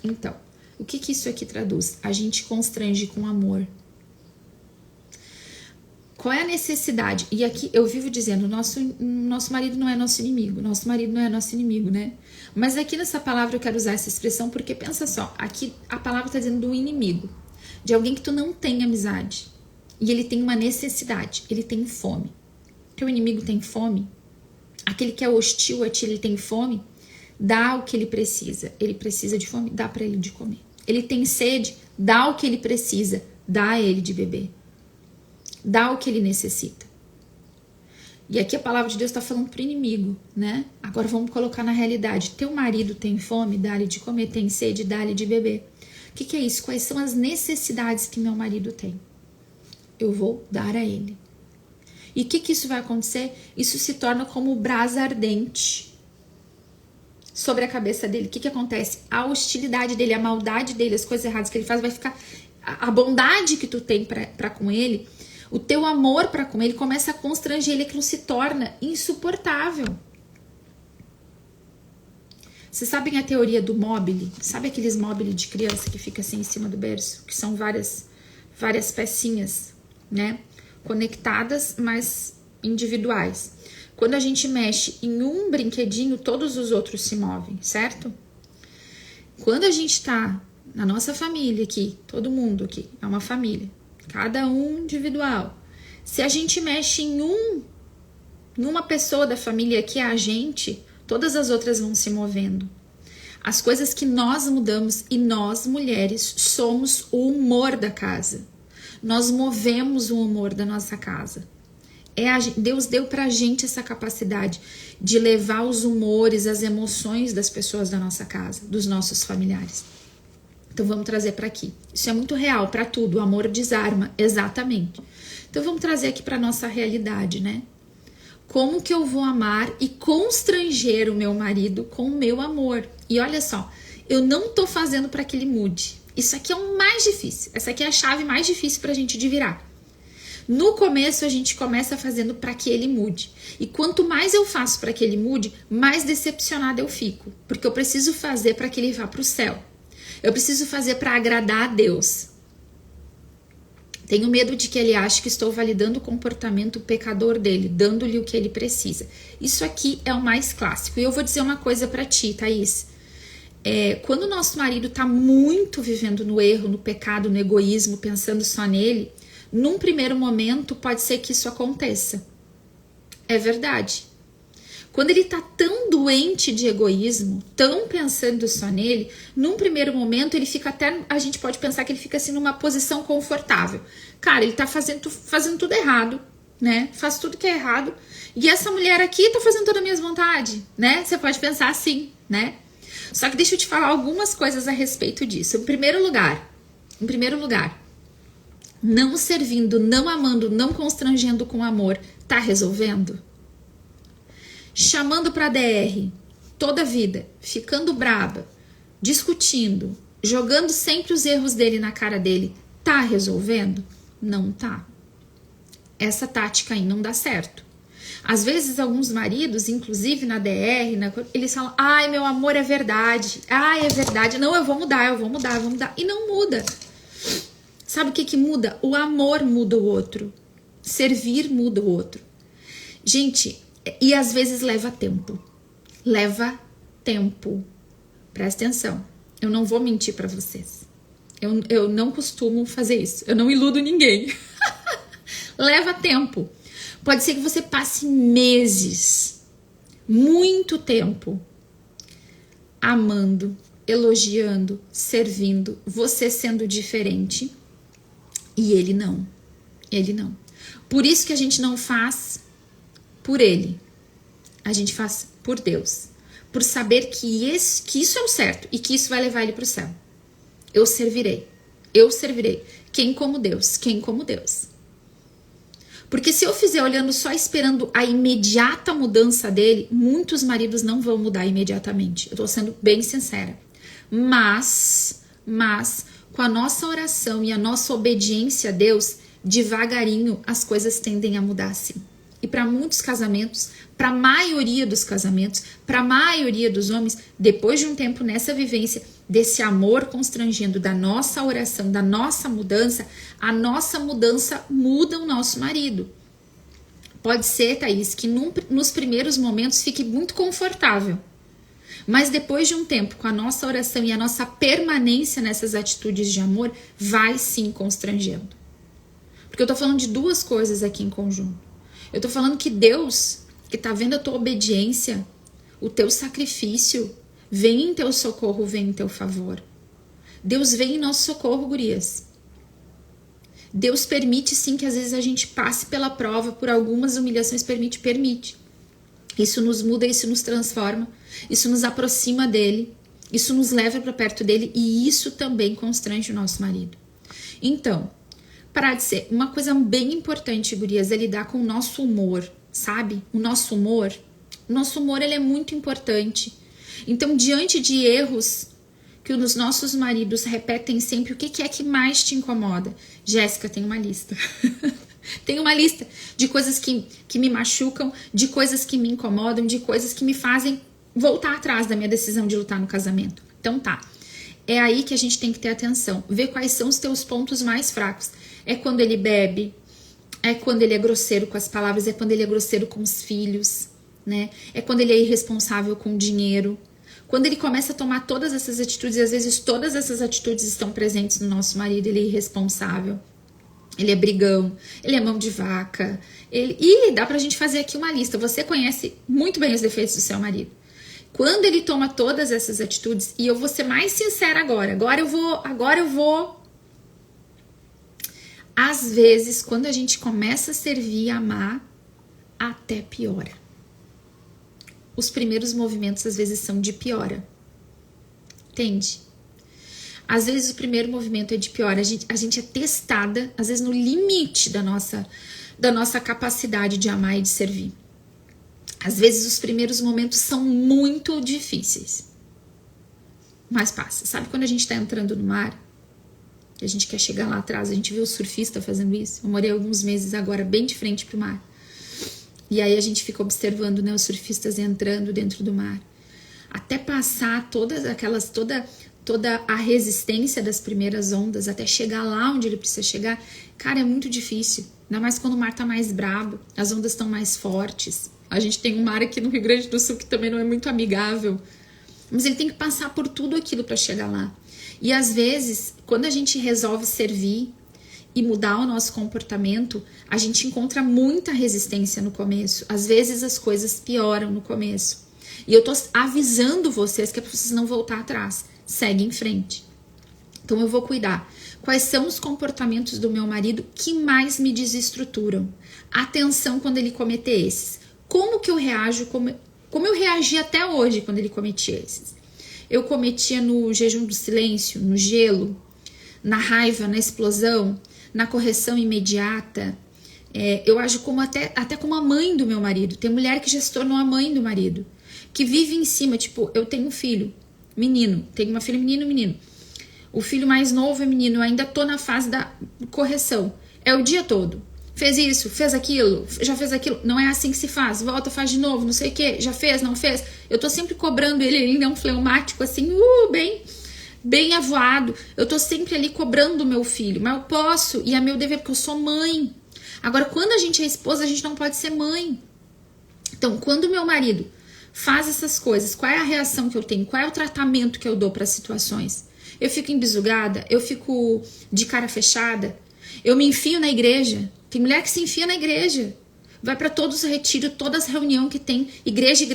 Então, o que isso aqui traduz? A gente constrange com amor. Qual é a necessidade? E aqui eu vivo dizendo, nosso marido não é nosso inimigo. Nosso marido não é nosso inimigo, né? Mas aqui nessa palavra eu quero usar essa expressão porque pensa só, aqui a palavra está dizendo do inimigo. De alguém que tu não tem amizade. E ele tem uma necessidade, ele tem fome. Teu inimigo tem fome? Aquele que é hostil a ti, ele tem fome? Dá o que ele precisa. Ele precisa de fome, dá para ele de comer. Ele tem sede, dá o que ele precisa, dá a ele de beber. Dá o que ele necessita. E aqui a palavra de Deus está falando para o inimigo, né? Agora vamos colocar na realidade. Teu marido tem fome, dá-lhe de comer. Tem sede, dá-lhe de beber. O que é isso? Quais são as necessidades que meu marido tem? Eu vou dar a ele. E o que isso vai acontecer? Isso se torna como brasa ardente sobre a cabeça dele. O que acontece? A hostilidade dele, a maldade dele, as coisas erradas que ele faz, vai ficar... A bondade que tu tem para com ele, o teu amor para com ele, começa a constranger ele, aquilo se torna insuportável. Vocês sabem a teoria do mobile? Sabe aqueles mobile de criança que fica assim em cima do berço? Que são várias pecinhas, né? Conectadas, mas individuais. Quando a gente mexe em um brinquedinho, todos os outros se movem, certo? Quando a gente tá na nossa família aqui, todo mundo aqui é uma família, cada um individual. Se a gente mexe numa pessoa da família que é a gente, todas as outras vão se movendo. As coisas que nós mudamos, e nós, mulheres, somos o humor da casa. Nós movemos o humor da nossa casa. Deus deu pra gente essa capacidade de levar os humores, as emoções das pessoas da nossa casa, dos nossos familiares. Então vamos trazer para aqui. Isso é muito real para tudo. O amor desarma, exatamente. Então vamos trazer aqui para nossa realidade, né? Como que eu vou amar e constranger o meu marido com o meu amor? E olha só, eu não tô fazendo para que ele mude. Isso aqui é o mais difícil. Essa aqui é a chave mais difícil pra gente de virar. No começo a gente começa fazendo para que ele mude. E quanto mais eu faço para que ele mude, mais decepcionada eu fico, porque eu preciso fazer para que ele vá para o céu. Eu preciso fazer para agradar a Deus. Tenho medo de que ele ache que estou validando o comportamento pecador dele, dando-lhe o que ele precisa. Isso aqui é o mais clássico. E eu vou dizer uma coisa para ti, Thaís. Quando o nosso marido está muito vivendo no erro, no pecado, no egoísmo, pensando só nele, num primeiro momento pode ser que isso aconteça. É verdade. Quando ele tá tão doente de egoísmo, tão pensando só nele, num primeiro momento ele fica até, a gente pode pensar que ele fica assim numa posição confortável. Cara, ele tá fazendo tudo errado, né? Faz tudo que é errado. E essa mulher aqui tá fazendo todas as minhas vontades, né? Você pode pensar assim, né? Só que deixa eu te falar algumas coisas a respeito disso. Em primeiro lugar, não servindo, não amando, não constrangendo com amor, tá resolvendo? Chamando pra DR toda a vida, ficando braba, discutindo, jogando sempre os erros dele na cara dele, tá resolvendo? Não tá. Essa tática aí não dá certo. Às vezes alguns maridos, inclusive na DR, eles falam, ai meu amor, é verdade, ai é verdade, não, eu vou mudar. E não muda. Sabe o que muda? O amor muda o outro. Servir muda o outro. Gente, e às vezes leva tempo. Leva tempo. Presta atenção. Eu não vou mentir pra vocês. Eu não costumo fazer isso. Eu não iludo ninguém. Leva tempo. Pode ser que você passe meses, muito tempo, amando, elogiando, servindo, você sendo diferente. E ele não. Por isso que a gente não faz por ele. A gente faz por Deus. Por saber que isso é o certo e que isso vai levar ele para o céu. Eu servirei. Quem como Deus? Porque se eu fizer olhando só esperando a imediata mudança dele, muitos maridos não vão mudar imediatamente. Eu tô sendo bem sincera. Mas com a nossa oração e a nossa obediência a Deus, devagarinho as coisas tendem a mudar sim. E para muitos casamentos, para a maioria dos casamentos, para a maioria dos homens, depois de um tempo nessa vivência, desse amor constrangendo, da nossa oração, da nossa mudança, a nossa mudança muda o nosso marido. Pode ser, Thaís, que nos primeiros momentos fique muito confortável. Mas depois de um tempo, com a nossa oração e a nossa permanência nessas atitudes de amor, vai sim constrangendo. Porque eu tô falando de duas coisas aqui em conjunto. Eu tô falando que Deus, que tá vendo a tua obediência, o teu sacrifício, vem em teu socorro, vem em teu favor. Deus vem em nosso socorro, gurias. Deus permite sim que às vezes a gente passe pela prova, por algumas humilhações, permite. Isso nos muda, isso nos transforma, isso nos aproxima dele, isso nos leva para perto dele e isso também constrange o nosso marido. Então, parar de ser uma coisa bem importante, gurias, é lidar com o nosso humor, sabe? O nosso humor ele é muito importante. Então, diante de erros que os nossos maridos repetem sempre, o que é que mais te incomoda? Jéssica, tem uma lista. Tem uma lista de coisas que me machucam, de coisas que me incomodam, de coisas que me fazem voltar atrás da minha decisão de lutar no casamento. Então tá, é aí que a gente tem que ter atenção, ver quais são os teus pontos mais fracos. É quando ele bebe, é quando ele é grosseiro com as palavras, é quando ele é grosseiro com os filhos, né? É quando ele é irresponsável com o dinheiro. Quando ele começa a tomar todas essas atitudes, e às vezes todas essas atitudes estão presentes no nosso marido, ele é irresponsável. Ele é brigão, ele é mão de vaca. E dá pra gente fazer aqui uma lista. Você conhece muito bem os defeitos do seu marido. Quando ele toma todas essas atitudes, e eu vou ser mais sincera agora. Agora eu vou. Às vezes, quando a gente começa a servir e amar, até piora. Os primeiros movimentos, às vezes, são de piora. Entende? Às vezes o primeiro movimento é de pior, a gente é testada, às vezes no limite da nossa capacidade de amar e de servir. Às vezes os primeiros momentos são muito difíceis, mas passa. Sabe quando a gente tá entrando no mar, que a gente quer chegar lá atrás, a gente vê o surfista fazendo isso? Eu morei alguns meses agora bem de frente pro mar. E aí a gente fica observando, né, os surfistas entrando dentro do mar. Até passar toda a resistência das primeiras ondas, até chegar lá onde ele precisa chegar, cara, é muito difícil. Ainda mais quando o mar tá mais brabo, as ondas estão mais fortes. A gente tem um mar aqui no Rio Grande do Sul que também não é muito amigável. Mas ele tem que passar por tudo aquilo para chegar lá. E às vezes, quando a gente resolve servir e mudar o nosso comportamento, a gente encontra muita resistência no começo. Às vezes as coisas pioram no começo. E eu tô avisando vocês que é pra vocês não voltar atrás. Segue em frente. Então eu vou cuidar. Quais são os comportamentos do meu marido que mais me desestruturam? Atenção quando ele cometer esses. Como que eu reajo? Como eu reagi até hoje quando ele cometia esses? Eu cometia no jejum do silêncio, no gelo, na raiva, na explosão, na correção imediata. Eu ajo como até como a mãe do meu marido. Tem mulher que já se tornou a mãe do marido, que vive em cima, tipo, eu tenho um filho, menino, tenho uma filha menino. O filho mais novo é menino, eu ainda tô na fase da correção. É o dia todo. Fez isso, fez aquilo, já fez aquilo. Não é assim que se faz. Volta, faz de novo, não sei o que. Já fez, não fez. Eu tô sempre cobrando ele ainda é um fleumático assim, bem avoado. Eu tô sempre ali cobrando o meu filho. Mas eu posso, e é meu dever, porque eu sou mãe. Agora, quando a gente é esposa, a gente não pode ser mãe. Então, quando o meu marido faz essas coisas, qual é a reação que eu tenho? Qual é o tratamento que eu dou para as situações? Eu fico embisugada? Eu fico de cara fechada? Eu me enfio na igreja? Tem mulher que se enfia na igreja. Vai para todos os retiros, todas as reuniões que tem. Igreja.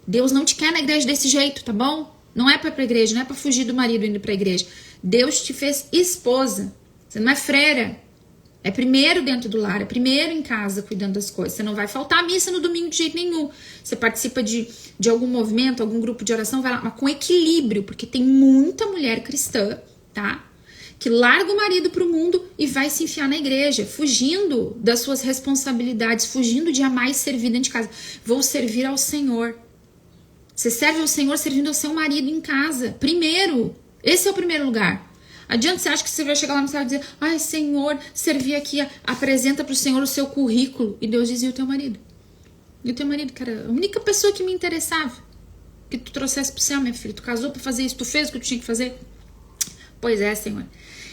Deus não te quer na igreja desse jeito, tá bom? Não é para ir pra igreja, não é para fugir do marido indo pra igreja. Deus te fez esposa. Você não é freira. É primeiro dentro do lar, é primeiro em casa cuidando das coisas. Você não vai faltar a missa no domingo de jeito nenhum. Você participa de algum movimento, algum grupo de oração, vai lá, mas com equilíbrio, porque tem muita mulher cristã, tá? Que larga o marido pro mundo e vai se enfiar na igreja, fugindo das suas responsabilidades, fugindo de amar e servir dentro de casa. Vou servir ao Senhor. Você serve ao Senhor servindo ao seu marido em casa. Primeiro. Esse é o primeiro lugar. Adianta você acha que você vai chegar lá no céu e dizer, ai Senhor, servi aqui, apresenta pro Senhor o seu currículo. E Deus dizia, e o teu marido? E o teu marido, cara, a única pessoa que me interessava, que tu trouxesse pro céu, minha filha, tu casou pra fazer isso, tu fez o que tu tinha que fazer? Pois é, Senhor.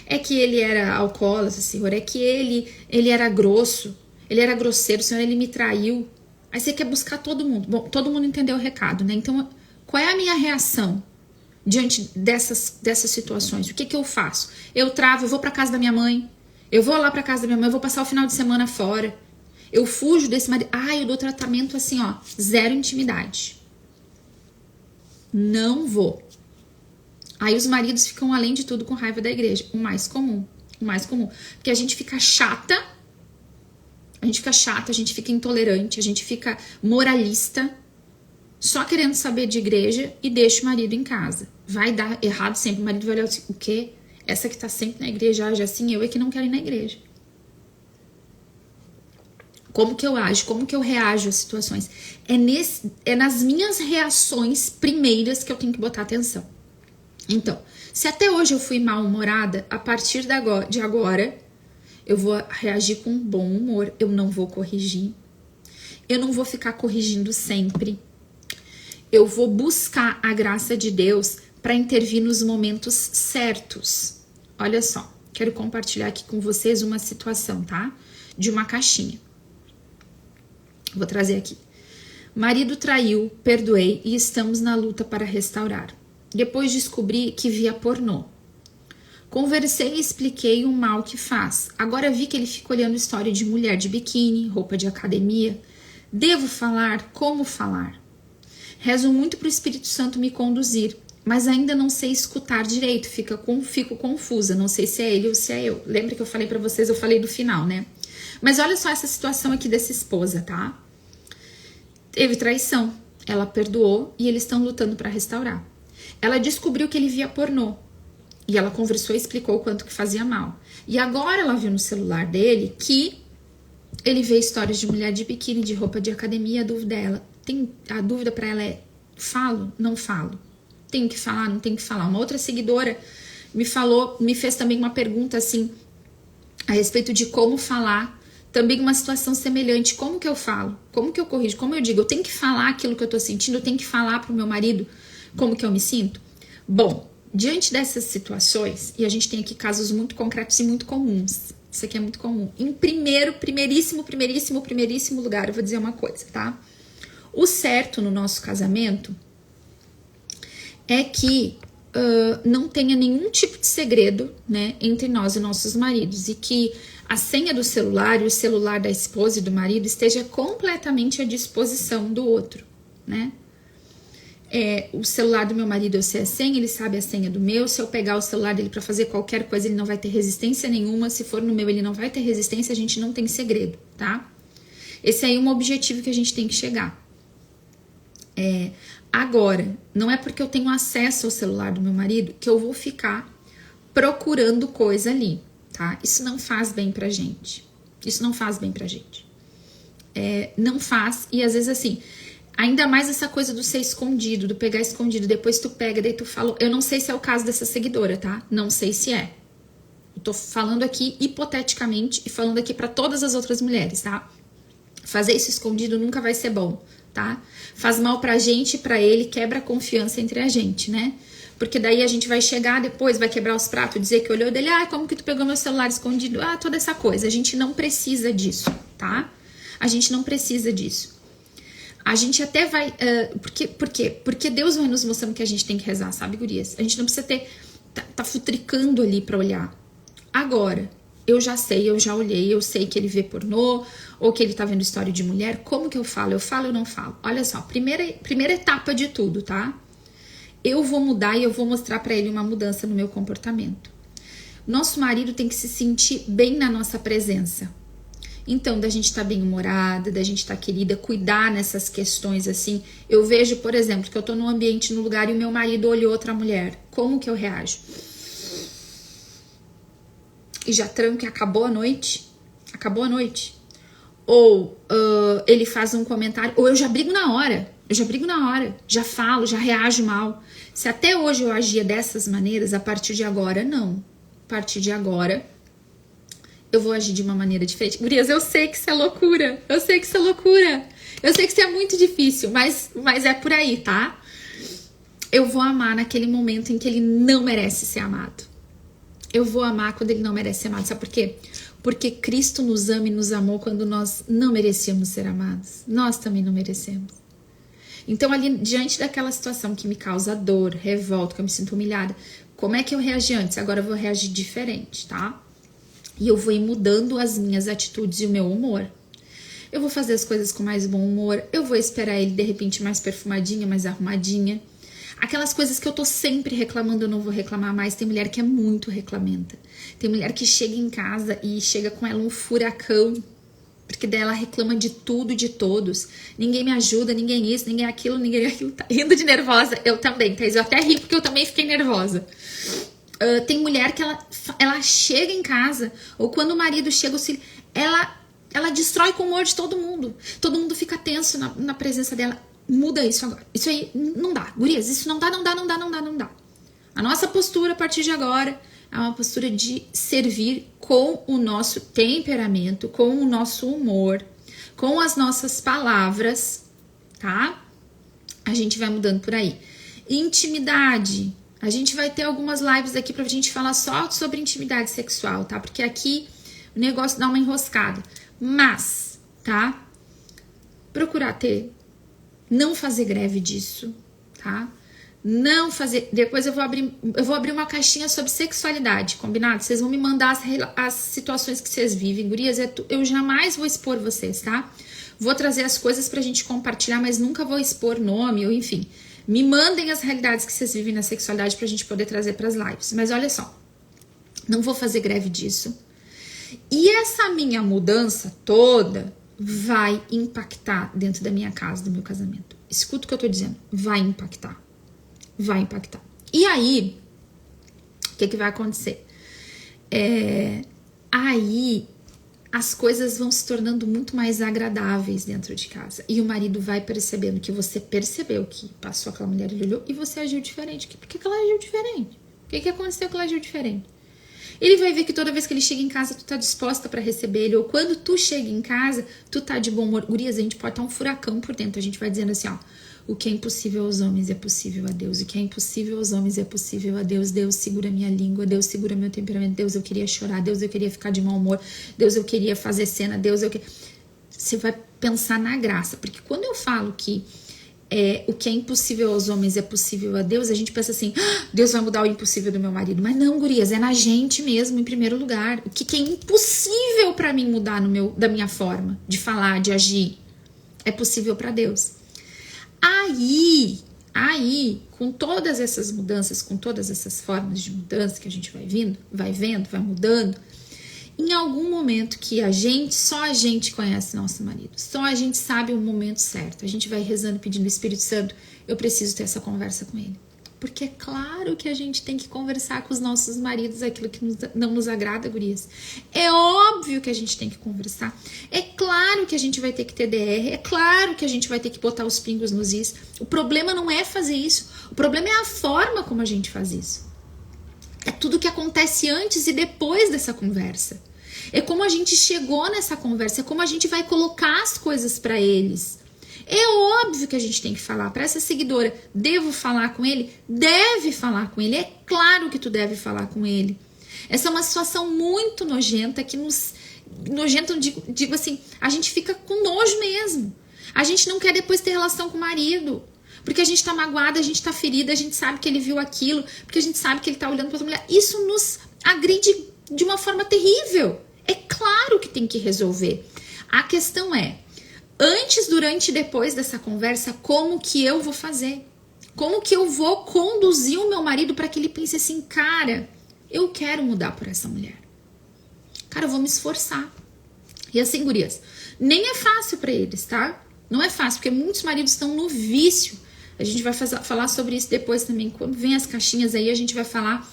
É que ele era alcoólatra, Senhor, é que ele era grosso, ele era grosseiro, Senhor, ele me traiu. Aí você quer buscar todo mundo. Bom, todo mundo entendeu o recado, né? Então, qual é a minha reação diante dessas situações? O que eu faço? Eu travo, eu vou pra casa da minha mãe, eu vou lá pra casa da minha mãe, eu vou passar o final de semana fora, eu fujo desse marido. Eu dou tratamento assim, ó, zero intimidade. Não vou. Aí os maridos ficam, além de tudo, com raiva da igreja. O mais comum. Porque a gente fica chata, a gente fica intolerante, a gente fica moralista, só querendo saber de igreja e deixa o marido em casa. Vai dar errado sempre. O marido vai olhar assim, o quê? Essa que tá sempre na igreja age assim, eu é que não quero ir na igreja. Como que eu ajo? Como que eu reajo às situações? É nas minhas reações primeiras que eu tenho que botar atenção. Então, se até hoje eu fui mal-humorada, a partir de agora, eu vou reagir com bom humor. Eu não vou corrigir. Eu não vou ficar corrigindo sempre. Eu vou buscar a graça de Deus para intervir nos momentos certos. Olha só, quero compartilhar aqui com vocês uma situação, tá? De uma caixinha. Vou trazer aqui. Marido traiu, perdoei e estamos na luta para restaurar. Depois descobri que via pornô. Conversei e expliquei o mal que faz. Agora vi que ele fica olhando história de mulher de biquíni, roupa de academia. Devo falar? Como falar? Rezo muito para o Espírito Santo me conduzir, mas ainda não sei escutar direito. Fico confusa, não sei se é ele ou se é eu. Lembra que eu falei para vocês, eu falei do final, né? Mas olha só essa situação aqui dessa esposa, tá? Teve traição, ela perdoou e eles estão lutando para restaurar. ela descobriu que ele via pornô. E ela conversou e explicou o quanto que fazia mal. E agora ela viu no celular dele que ele vê histórias de mulher de biquíni, de roupa de academia. A dúvida para ela é: falo? Não falo? Tenho que falar? Não tenho que falar? Uma outra seguidora me fez também uma pergunta assim, a respeito de como falar. Também uma situação semelhante. Como que eu falo? Como que eu corrijo? Como eu digo? Eu tenho que falar aquilo que eu tô sentindo? Eu tenho que falar pro meu marido como que eu me sinto? Bom, diante dessas situações, e a gente tem aqui casos muito concretos e muito comuns. Isso aqui é muito comum. Em primeiríssimo lugar, eu vou dizer uma coisa, tá? O certo no nosso casamento é que não tenha nenhum tipo de segredo, né, entre nós e nossos maridos, e que a senha do celular e o celular da esposa e do marido esteja completamente à disposição do outro, né? O celular do meu marido eu sei a senha, ele sabe a senha do meu. Se eu pegar o celular dele para fazer qualquer coisa, ele não vai ter resistência nenhuma. Se for no meu, ele não vai ter resistência. A gente não tem segredo, tá? Esse aí é um objetivo que a gente tem que chegar. Agora, não é porque eu tenho acesso ao celular do meu marido que eu vou ficar procurando coisa ali, tá? Isso não faz bem pra gente. Isso não faz bem pra gente. Não faz, e às vezes assim... Ainda mais essa coisa do ser escondido, do pegar escondido, depois tu pega, daí tu fala... Eu não sei se é o caso dessa seguidora, tá? Não sei se é. Eu tô falando aqui hipoteticamente e falando aqui pra todas as outras mulheres, tá? Fazer isso escondido nunca vai ser bom, tá? Faz mal pra gente e pra ele, quebra a confiança entre a gente, né? Porque daí a gente vai chegar depois, vai quebrar os pratos, dizer que olhou dele... como que tu pegou meu celular escondido? Toda essa coisa. A gente não precisa disso, tá? A gente não precisa disso. A gente até vai... Por quê? Porque Deus vai nos mostrando que a gente tem que rezar, sabe, gurias? A gente não precisa tá futricando ali pra olhar. Agora, eu já sei, eu já olhei, eu sei que ele vê pornô, ou que ele tá vendo história de mulher. Como que eu falo? Eu falo ou não falo? Olha só, primeira etapa de tudo, tá? Eu vou mudar e eu vou mostrar pra ele uma mudança no meu comportamento. Nosso marido tem que se sentir bem na nossa presença. Então, da gente estar bem-humorada, da gente estar querida, cuidar nessas questões assim. Eu vejo, por exemplo, que eu tô num ambiente, num lugar e o meu marido olhou outra mulher. Como que eu reajo? E já tranco e acabou a noite? Acabou a noite? Ou ele faz um comentário, ou eu já brigo na hora. Já falo, já reajo mal. Se até hoje eu agia dessas maneiras, a partir de agora, não. A partir de agora... eu vou agir de uma maneira diferente. Gurias, eu sei que isso é loucura. Eu sei que isso é muito difícil, mas é por aí, tá? Eu vou amar naquele momento em que ele não merece ser amado. Eu vou amar quando ele não merece ser amado. Sabe por quê? Porque Cristo nos ama e nos amou quando nós não merecíamos ser amados. Nós também não merecemos. Então, ali, diante daquela situação que me causa dor, revolta, que eu me sinto humilhada, como é que eu reagi antes? Agora eu vou reagir diferente, tá? E eu vou ir mudando as minhas atitudes e o meu humor. Eu vou fazer as coisas com mais bom humor. Eu vou esperar ele, de repente, mais perfumadinha, mais arrumadinha. Aquelas coisas que eu tô sempre reclamando, eu não vou reclamar mais. Tem mulher que é muito reclamenta. Tem mulher que chega em casa e chega com ela um furacão. Porque daí ela reclama de tudo e de todos. Ninguém me ajuda, ninguém isso, ninguém aquilo, ninguém aquilo. Tá rindo de nervosa. Eu também, Thaís. Eu até ri porque eu também fiquei nervosa. Tem mulher que ela chega em casa, ou quando o marido chega, ela destrói com o humor de todo mundo. Todo mundo fica tenso na presença dela. Muda isso agora. Isso aí não dá. Gurias, isso não dá. A nossa postura a partir de agora é uma postura de servir com o nosso temperamento, com o nosso humor, com as nossas palavras, tá? A gente vai mudando por aí. Intimidade. A gente vai ter algumas lives aqui pra gente falar só sobre intimidade sexual, tá? Porque aqui o negócio dá uma enroscada. Mas, tá? Procurar ter. Não fazer greve disso, tá? Não fazer... Depois eu vou abrir uma caixinha sobre sexualidade, combinado? Vocês vão me mandar as situações que vocês vivem. Gurias, eu jamais vou expor vocês, tá? Vou trazer as coisas pra gente compartilhar, mas nunca vou expor nome ou enfim... Me mandem as realidades que vocês vivem na sexualidade pra gente poder trazer pras lives. Mas olha só, não vou fazer greve disso. E essa minha mudança toda vai impactar dentro da minha casa, do meu casamento. Escuta o que eu tô dizendo. Vai impactar. Vai impactar. E aí, o que vai acontecer? Aí as coisas vão se tornando muito mais agradáveis dentro de casa. E o marido vai percebendo que você percebeu que passou aquela mulher e olhou e você agiu diferente. Por que ela agiu diferente? O que aconteceu que ela agiu diferente? Ele vai ver que toda vez que ele chega em casa, tu tá disposta para receber ele. Ou quando tu chega em casa, tu tá de bom humor. Gurias, a gente pode estar um furacão por dentro. A gente vai dizendo assim, ó. O que é impossível aos homens é possível a Deus. O que é impossível aos homens é possível a Deus. Deus segura minha língua. Deus segura meu temperamento. Deus, eu queria chorar. Deus, eu queria ficar de mau humor. Deus, eu queria fazer cena. Deus, eu queria... Você vai pensar na graça. Porque quando eu falo que o que é impossível aos homens é possível a Deus, a gente pensa assim, Deus vai mudar o impossível do meu marido. Mas não, gurias, é na gente mesmo, em primeiro lugar. O que é impossível para mim mudar da minha forma de falar, de agir, é possível para Deus. Aí, com todas essas mudanças, com todas essas formas de mudança que a gente vai vendo, vai mudando, em algum momento que só a gente conhece nosso marido, só a gente sabe o momento certo, a gente vai rezando, pedindo ao Espírito Santo, eu preciso ter essa conversa com ele. Porque é claro que a gente tem que conversar com os nossos maridos aquilo que não nos agrada, gurias. É óbvio que a gente tem que conversar. É claro que a gente vai ter que ter DR. É claro que a gente vai ter que botar os pingos nos is. O problema não é fazer isso. O problema é a forma como a gente faz isso. É tudo que acontece antes e depois dessa conversa. É como a gente chegou nessa conversa. É como a gente vai colocar as coisas para eles. É óbvio que a gente tem que falar para essa seguidora. Devo falar com ele? Deve falar com ele. É claro que tu deve falar com ele. Essa é uma situação muito nojenta que nos... Nojenta, digo assim, a gente fica com nojo mesmo. A gente não quer depois ter relação com o marido. Porque a gente tá magoada, a gente tá ferida, a gente sabe que ele viu aquilo, porque a gente sabe que ele tá olhando pra outra mulher. Isso nos agride de uma forma terrível. É claro que tem que resolver. A questão é, antes, durante e depois dessa conversa, como que eu vou fazer? Como que eu vou conduzir o meu marido para que ele pense assim, cara, eu quero mudar por essa mulher. Cara, eu vou me esforçar. E assim, gurias, nem é fácil para eles, tá? Não é fácil, porque muitos maridos estão no vício. A gente vai falar sobre isso depois também. Quando vem as caixinhas aí, a gente vai falar...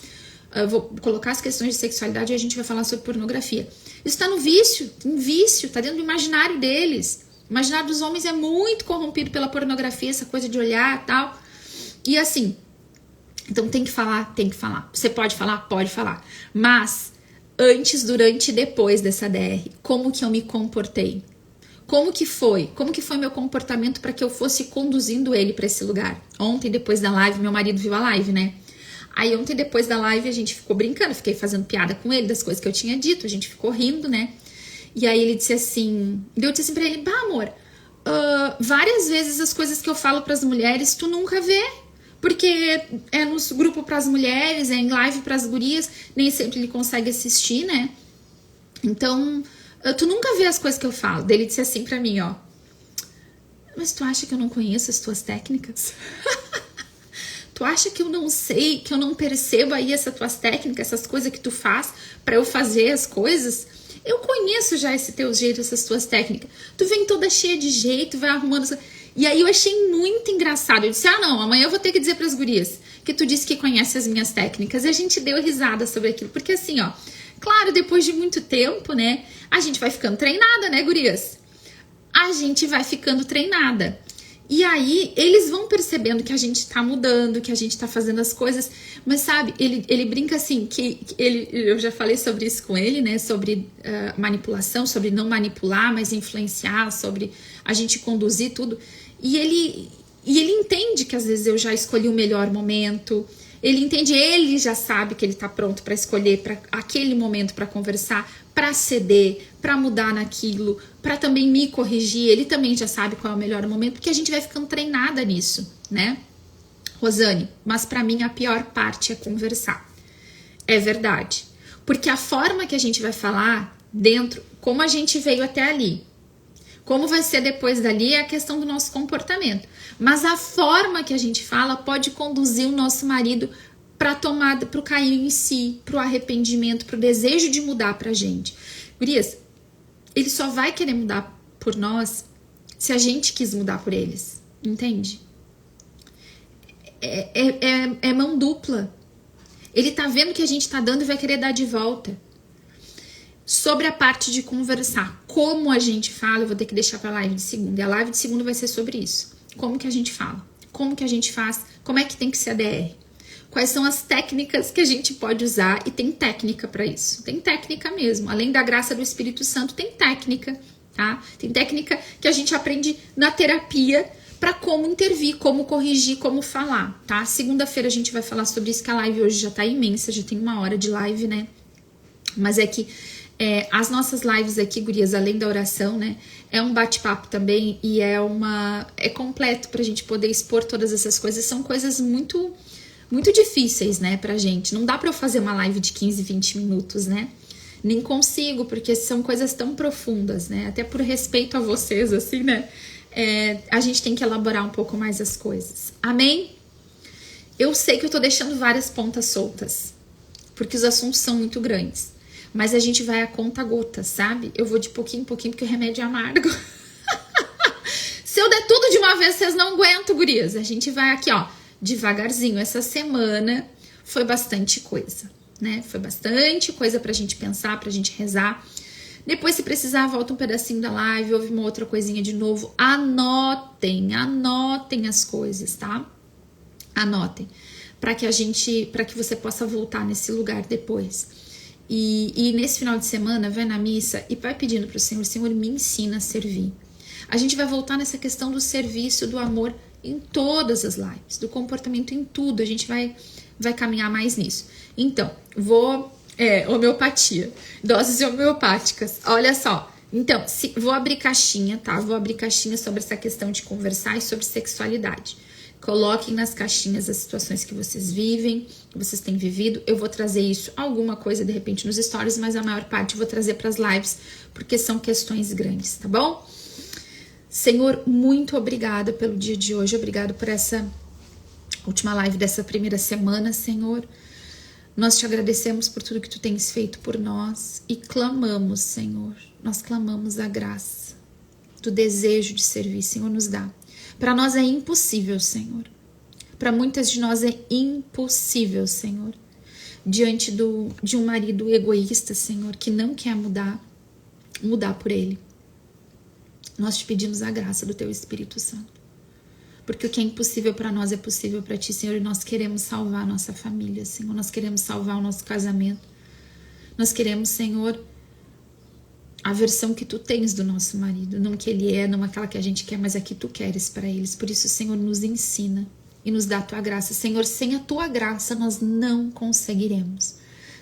Eu vou colocar as questões de sexualidade e a gente vai falar sobre pornografia. Isso tá no vício, em vício, tá dentro do imaginário deles. O imaginário dos homens é muito corrompido pela pornografia, essa coisa de olhar e tal. E assim, então tem que falar, tem que falar. Você pode falar? Pode falar. Mas, antes, durante e depois dessa DR, como que eu me comportei? Como que foi? Como que foi meu comportamento para que eu fosse conduzindo ele para esse lugar? Ontem, depois da live, meu marido viu a live, né? Aí ontem, depois da live, a gente ficou brincando, fiquei fazendo piada com ele das coisas que eu tinha dito, a gente ficou rindo, né? E aí ele disse assim, eu disse assim pra ele, bah, amor, várias vezes as coisas que eu falo pras mulheres, tu nunca vê, porque é no grupo pras mulheres, é em live pras gurias, nem sempre ele consegue assistir, né? Então, tu nunca vê as coisas que eu falo. Daí ele disse assim pra mim, ó, mas tu acha que eu não conheço as tuas técnicas? Tu acha que eu não sei, que eu não percebo aí essas tuas técnicas, essas coisas que tu faz pra eu fazer as coisas? Eu conheço já esse teu jeito, essas tuas técnicas. Tu vem toda cheia de jeito, vai arrumando... E aí eu achei muito engraçado. Eu disse, não, amanhã eu vou ter que dizer pras gurias que tu disse que conhece as minhas técnicas. E a gente deu risada sobre aquilo. Porque assim, ó, claro, depois de muito tempo, né, a gente vai ficando treinada, né, gurias? A gente vai ficando treinada. E aí, eles vão percebendo que a gente tá mudando, que a gente tá fazendo as coisas. Mas sabe, ele brinca assim, eu já falei sobre isso com ele, né? Sobre manipulação, sobre não manipular, mas influenciar, sobre a gente conduzir tudo. E ele entende que às vezes eu já escolhi o melhor momento. Ele entende, ele já sabe que ele tá pronto para escolher para aquele momento para conversar, para ceder, para mudar naquilo, para também me corrigir. Ele também já sabe qual é o melhor momento, porque a gente vai ficando treinada nisso, né? Rosane, mas para mim a pior parte é conversar. É verdade. Porque a forma que a gente vai falar dentro, como a gente veio até ali, como vai ser depois dali é a questão do nosso comportamento. Mas a forma que a gente fala pode conduzir o nosso marido para a tomada, para o cair em si, para o arrependimento, para o desejo de mudar para a gente. Gurias, ele só vai querer mudar por nós se a gente quis mudar por eles, entende? é mão dupla. Ele tá vendo que a gente tá dando e vai querer dar de volta. Sobre a parte de conversar, como a gente fala, eu vou ter que deixar pra live de segunda. E a live de segunda vai ser sobre isso. Como que a gente fala, como que a gente faz, como é que tem que ser a DR. Quais são as técnicas que a gente pode usar, e tem técnica para isso. Tem técnica mesmo. Além da graça do Espírito Santo, tem técnica, tá? Tem técnica que a gente aprende na terapia para como intervir, como corrigir, como falar, tá? Segunda-feira a gente vai falar sobre isso, que a live hoje já tá imensa, já tem 1 hora de live, né? Mas é que as nossas lives aqui, gurias, além da oração, né? É um bate-papo também e é completo pra gente poder expor todas essas coisas. São coisas muito difíceis, né, pra gente. Não dá pra eu fazer uma live de 15, 20 minutos, né? Nem consigo, porque são coisas tão profundas, né? Até por respeito a vocês, assim, né? A gente tem que elaborar um pouco mais as coisas. Amém? Eu sei que eu tô deixando várias pontas soltas, porque os assuntos são muito grandes. Mas a gente vai a conta gota, sabe? Eu vou de pouquinho em pouquinho, porque o remédio é amargo. Se eu der tudo de uma vez, vocês não aguentam, gurias. A gente vai aqui, ó, devagarzinho. Essa semana foi bastante coisa, né? Foi bastante coisa pra gente pensar, pra gente rezar. Depois, se precisar, volta um pedacinho da live, ouve uma outra coisinha de novo. Anotem as coisas, tá? Anotem. Pra que você possa voltar nesse lugar depois. E nesse final de semana, vai na missa e vai pedindo pro Senhor, Senhor, me ensina a servir. A gente vai voltar nessa questão do serviço, do amor em todas as lives, do comportamento em tudo. A gente vai caminhar mais nisso. Então, homeopatia, doses homeopáticas. Olha só. Então, vou abrir caixinha, tá? Vou abrir caixinha sobre essa questão de conversar e sobre sexualidade. Coloquem nas caixinhas as situações que vocês vivem, que vocês têm vivido. Eu vou trazer isso, alguma coisa, de repente, nos stories, mas a maior parte eu vou trazer para as lives, porque são questões grandes, tá bom? Senhor, muito obrigada pelo dia de hoje. Obrigado por essa última live dessa primeira semana, Senhor. Nós te agradecemos por tudo que tu tens feito por nós e clamamos, Senhor. Nós clamamos a graça do desejo de servir. Senhor, nos dá. Para nós é impossível, Senhor. Para muitas de nós é impossível, Senhor. Diante de um marido egoísta, Senhor, que não quer mudar por ele. Nós te pedimos a graça do teu Espírito Santo. Porque o que é impossível para nós é possível para ti, Senhor. E nós queremos salvar a nossa família, Senhor. Nós queremos salvar o nosso casamento. Nós queremos, Senhor, a versão que tu tens do nosso marido, não que ele é, não aquela que a gente quer, mas a que tu queres para eles. Por isso, Senhor, nos ensina e nos dá a tua graça. Senhor, sem a tua graça nós não conseguiremos.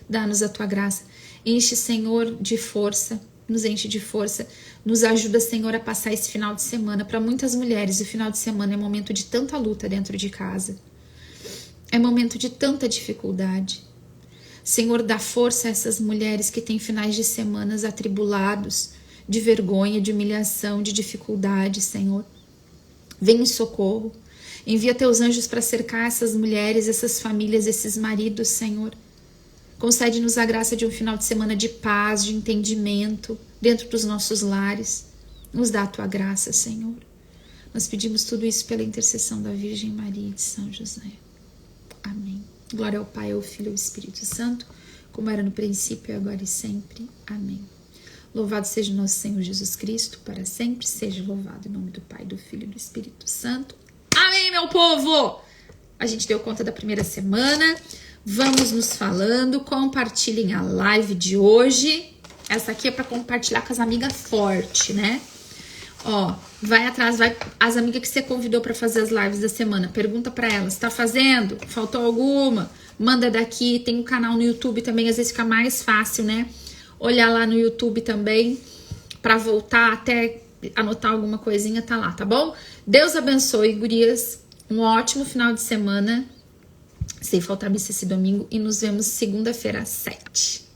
Dá-nos a tua graça. Enche, Senhor, de força, nos enche de força. Nos ajuda, Senhor, a passar esse final de semana. Para muitas mulheres, o final de semana é momento de tanta luta dentro de casa. É momento de tanta dificuldade. Senhor, dá força a essas mulheres que têm finais de semanas atribulados, de vergonha, de humilhação, de dificuldade, Senhor. Vem em socorro. Envia teus anjos para cercar essas mulheres, essas famílias, esses maridos, Senhor. Concede-nos a graça de um final de semana de paz, de entendimento dentro dos nossos lares. Nos dá a tua graça, Senhor. Nós pedimos tudo isso pela intercessão da Virgem Maria e de São José. Amém. Glória ao Pai, ao Filho e ao Espírito Santo, como era no princípio, agora e sempre. Amém. Louvado seja o nosso Senhor Jesus Cristo, para sempre seja louvado. Em nome do Pai, do Filho e do Espírito Santo. Amém, meu povo! A gente deu conta da primeira semana. Vamos nos falando. Compartilhem a live de hoje. Essa aqui é para compartilhar com as amigas fortes, né? Ó, vai atrás, vai as amigas que você convidou para fazer as lives da semana. Pergunta para elas, tá fazendo? Faltou alguma? Manda daqui, tem um canal no YouTube também, às vezes fica mais fácil, né? Olhar lá no YouTube também, para voltar até anotar alguma coisinha, tá lá, tá bom? Deus abençoe, gurias. Um ótimo final de semana. Sem faltar missa esse domingo. E nos vemos segunda-feira às 7.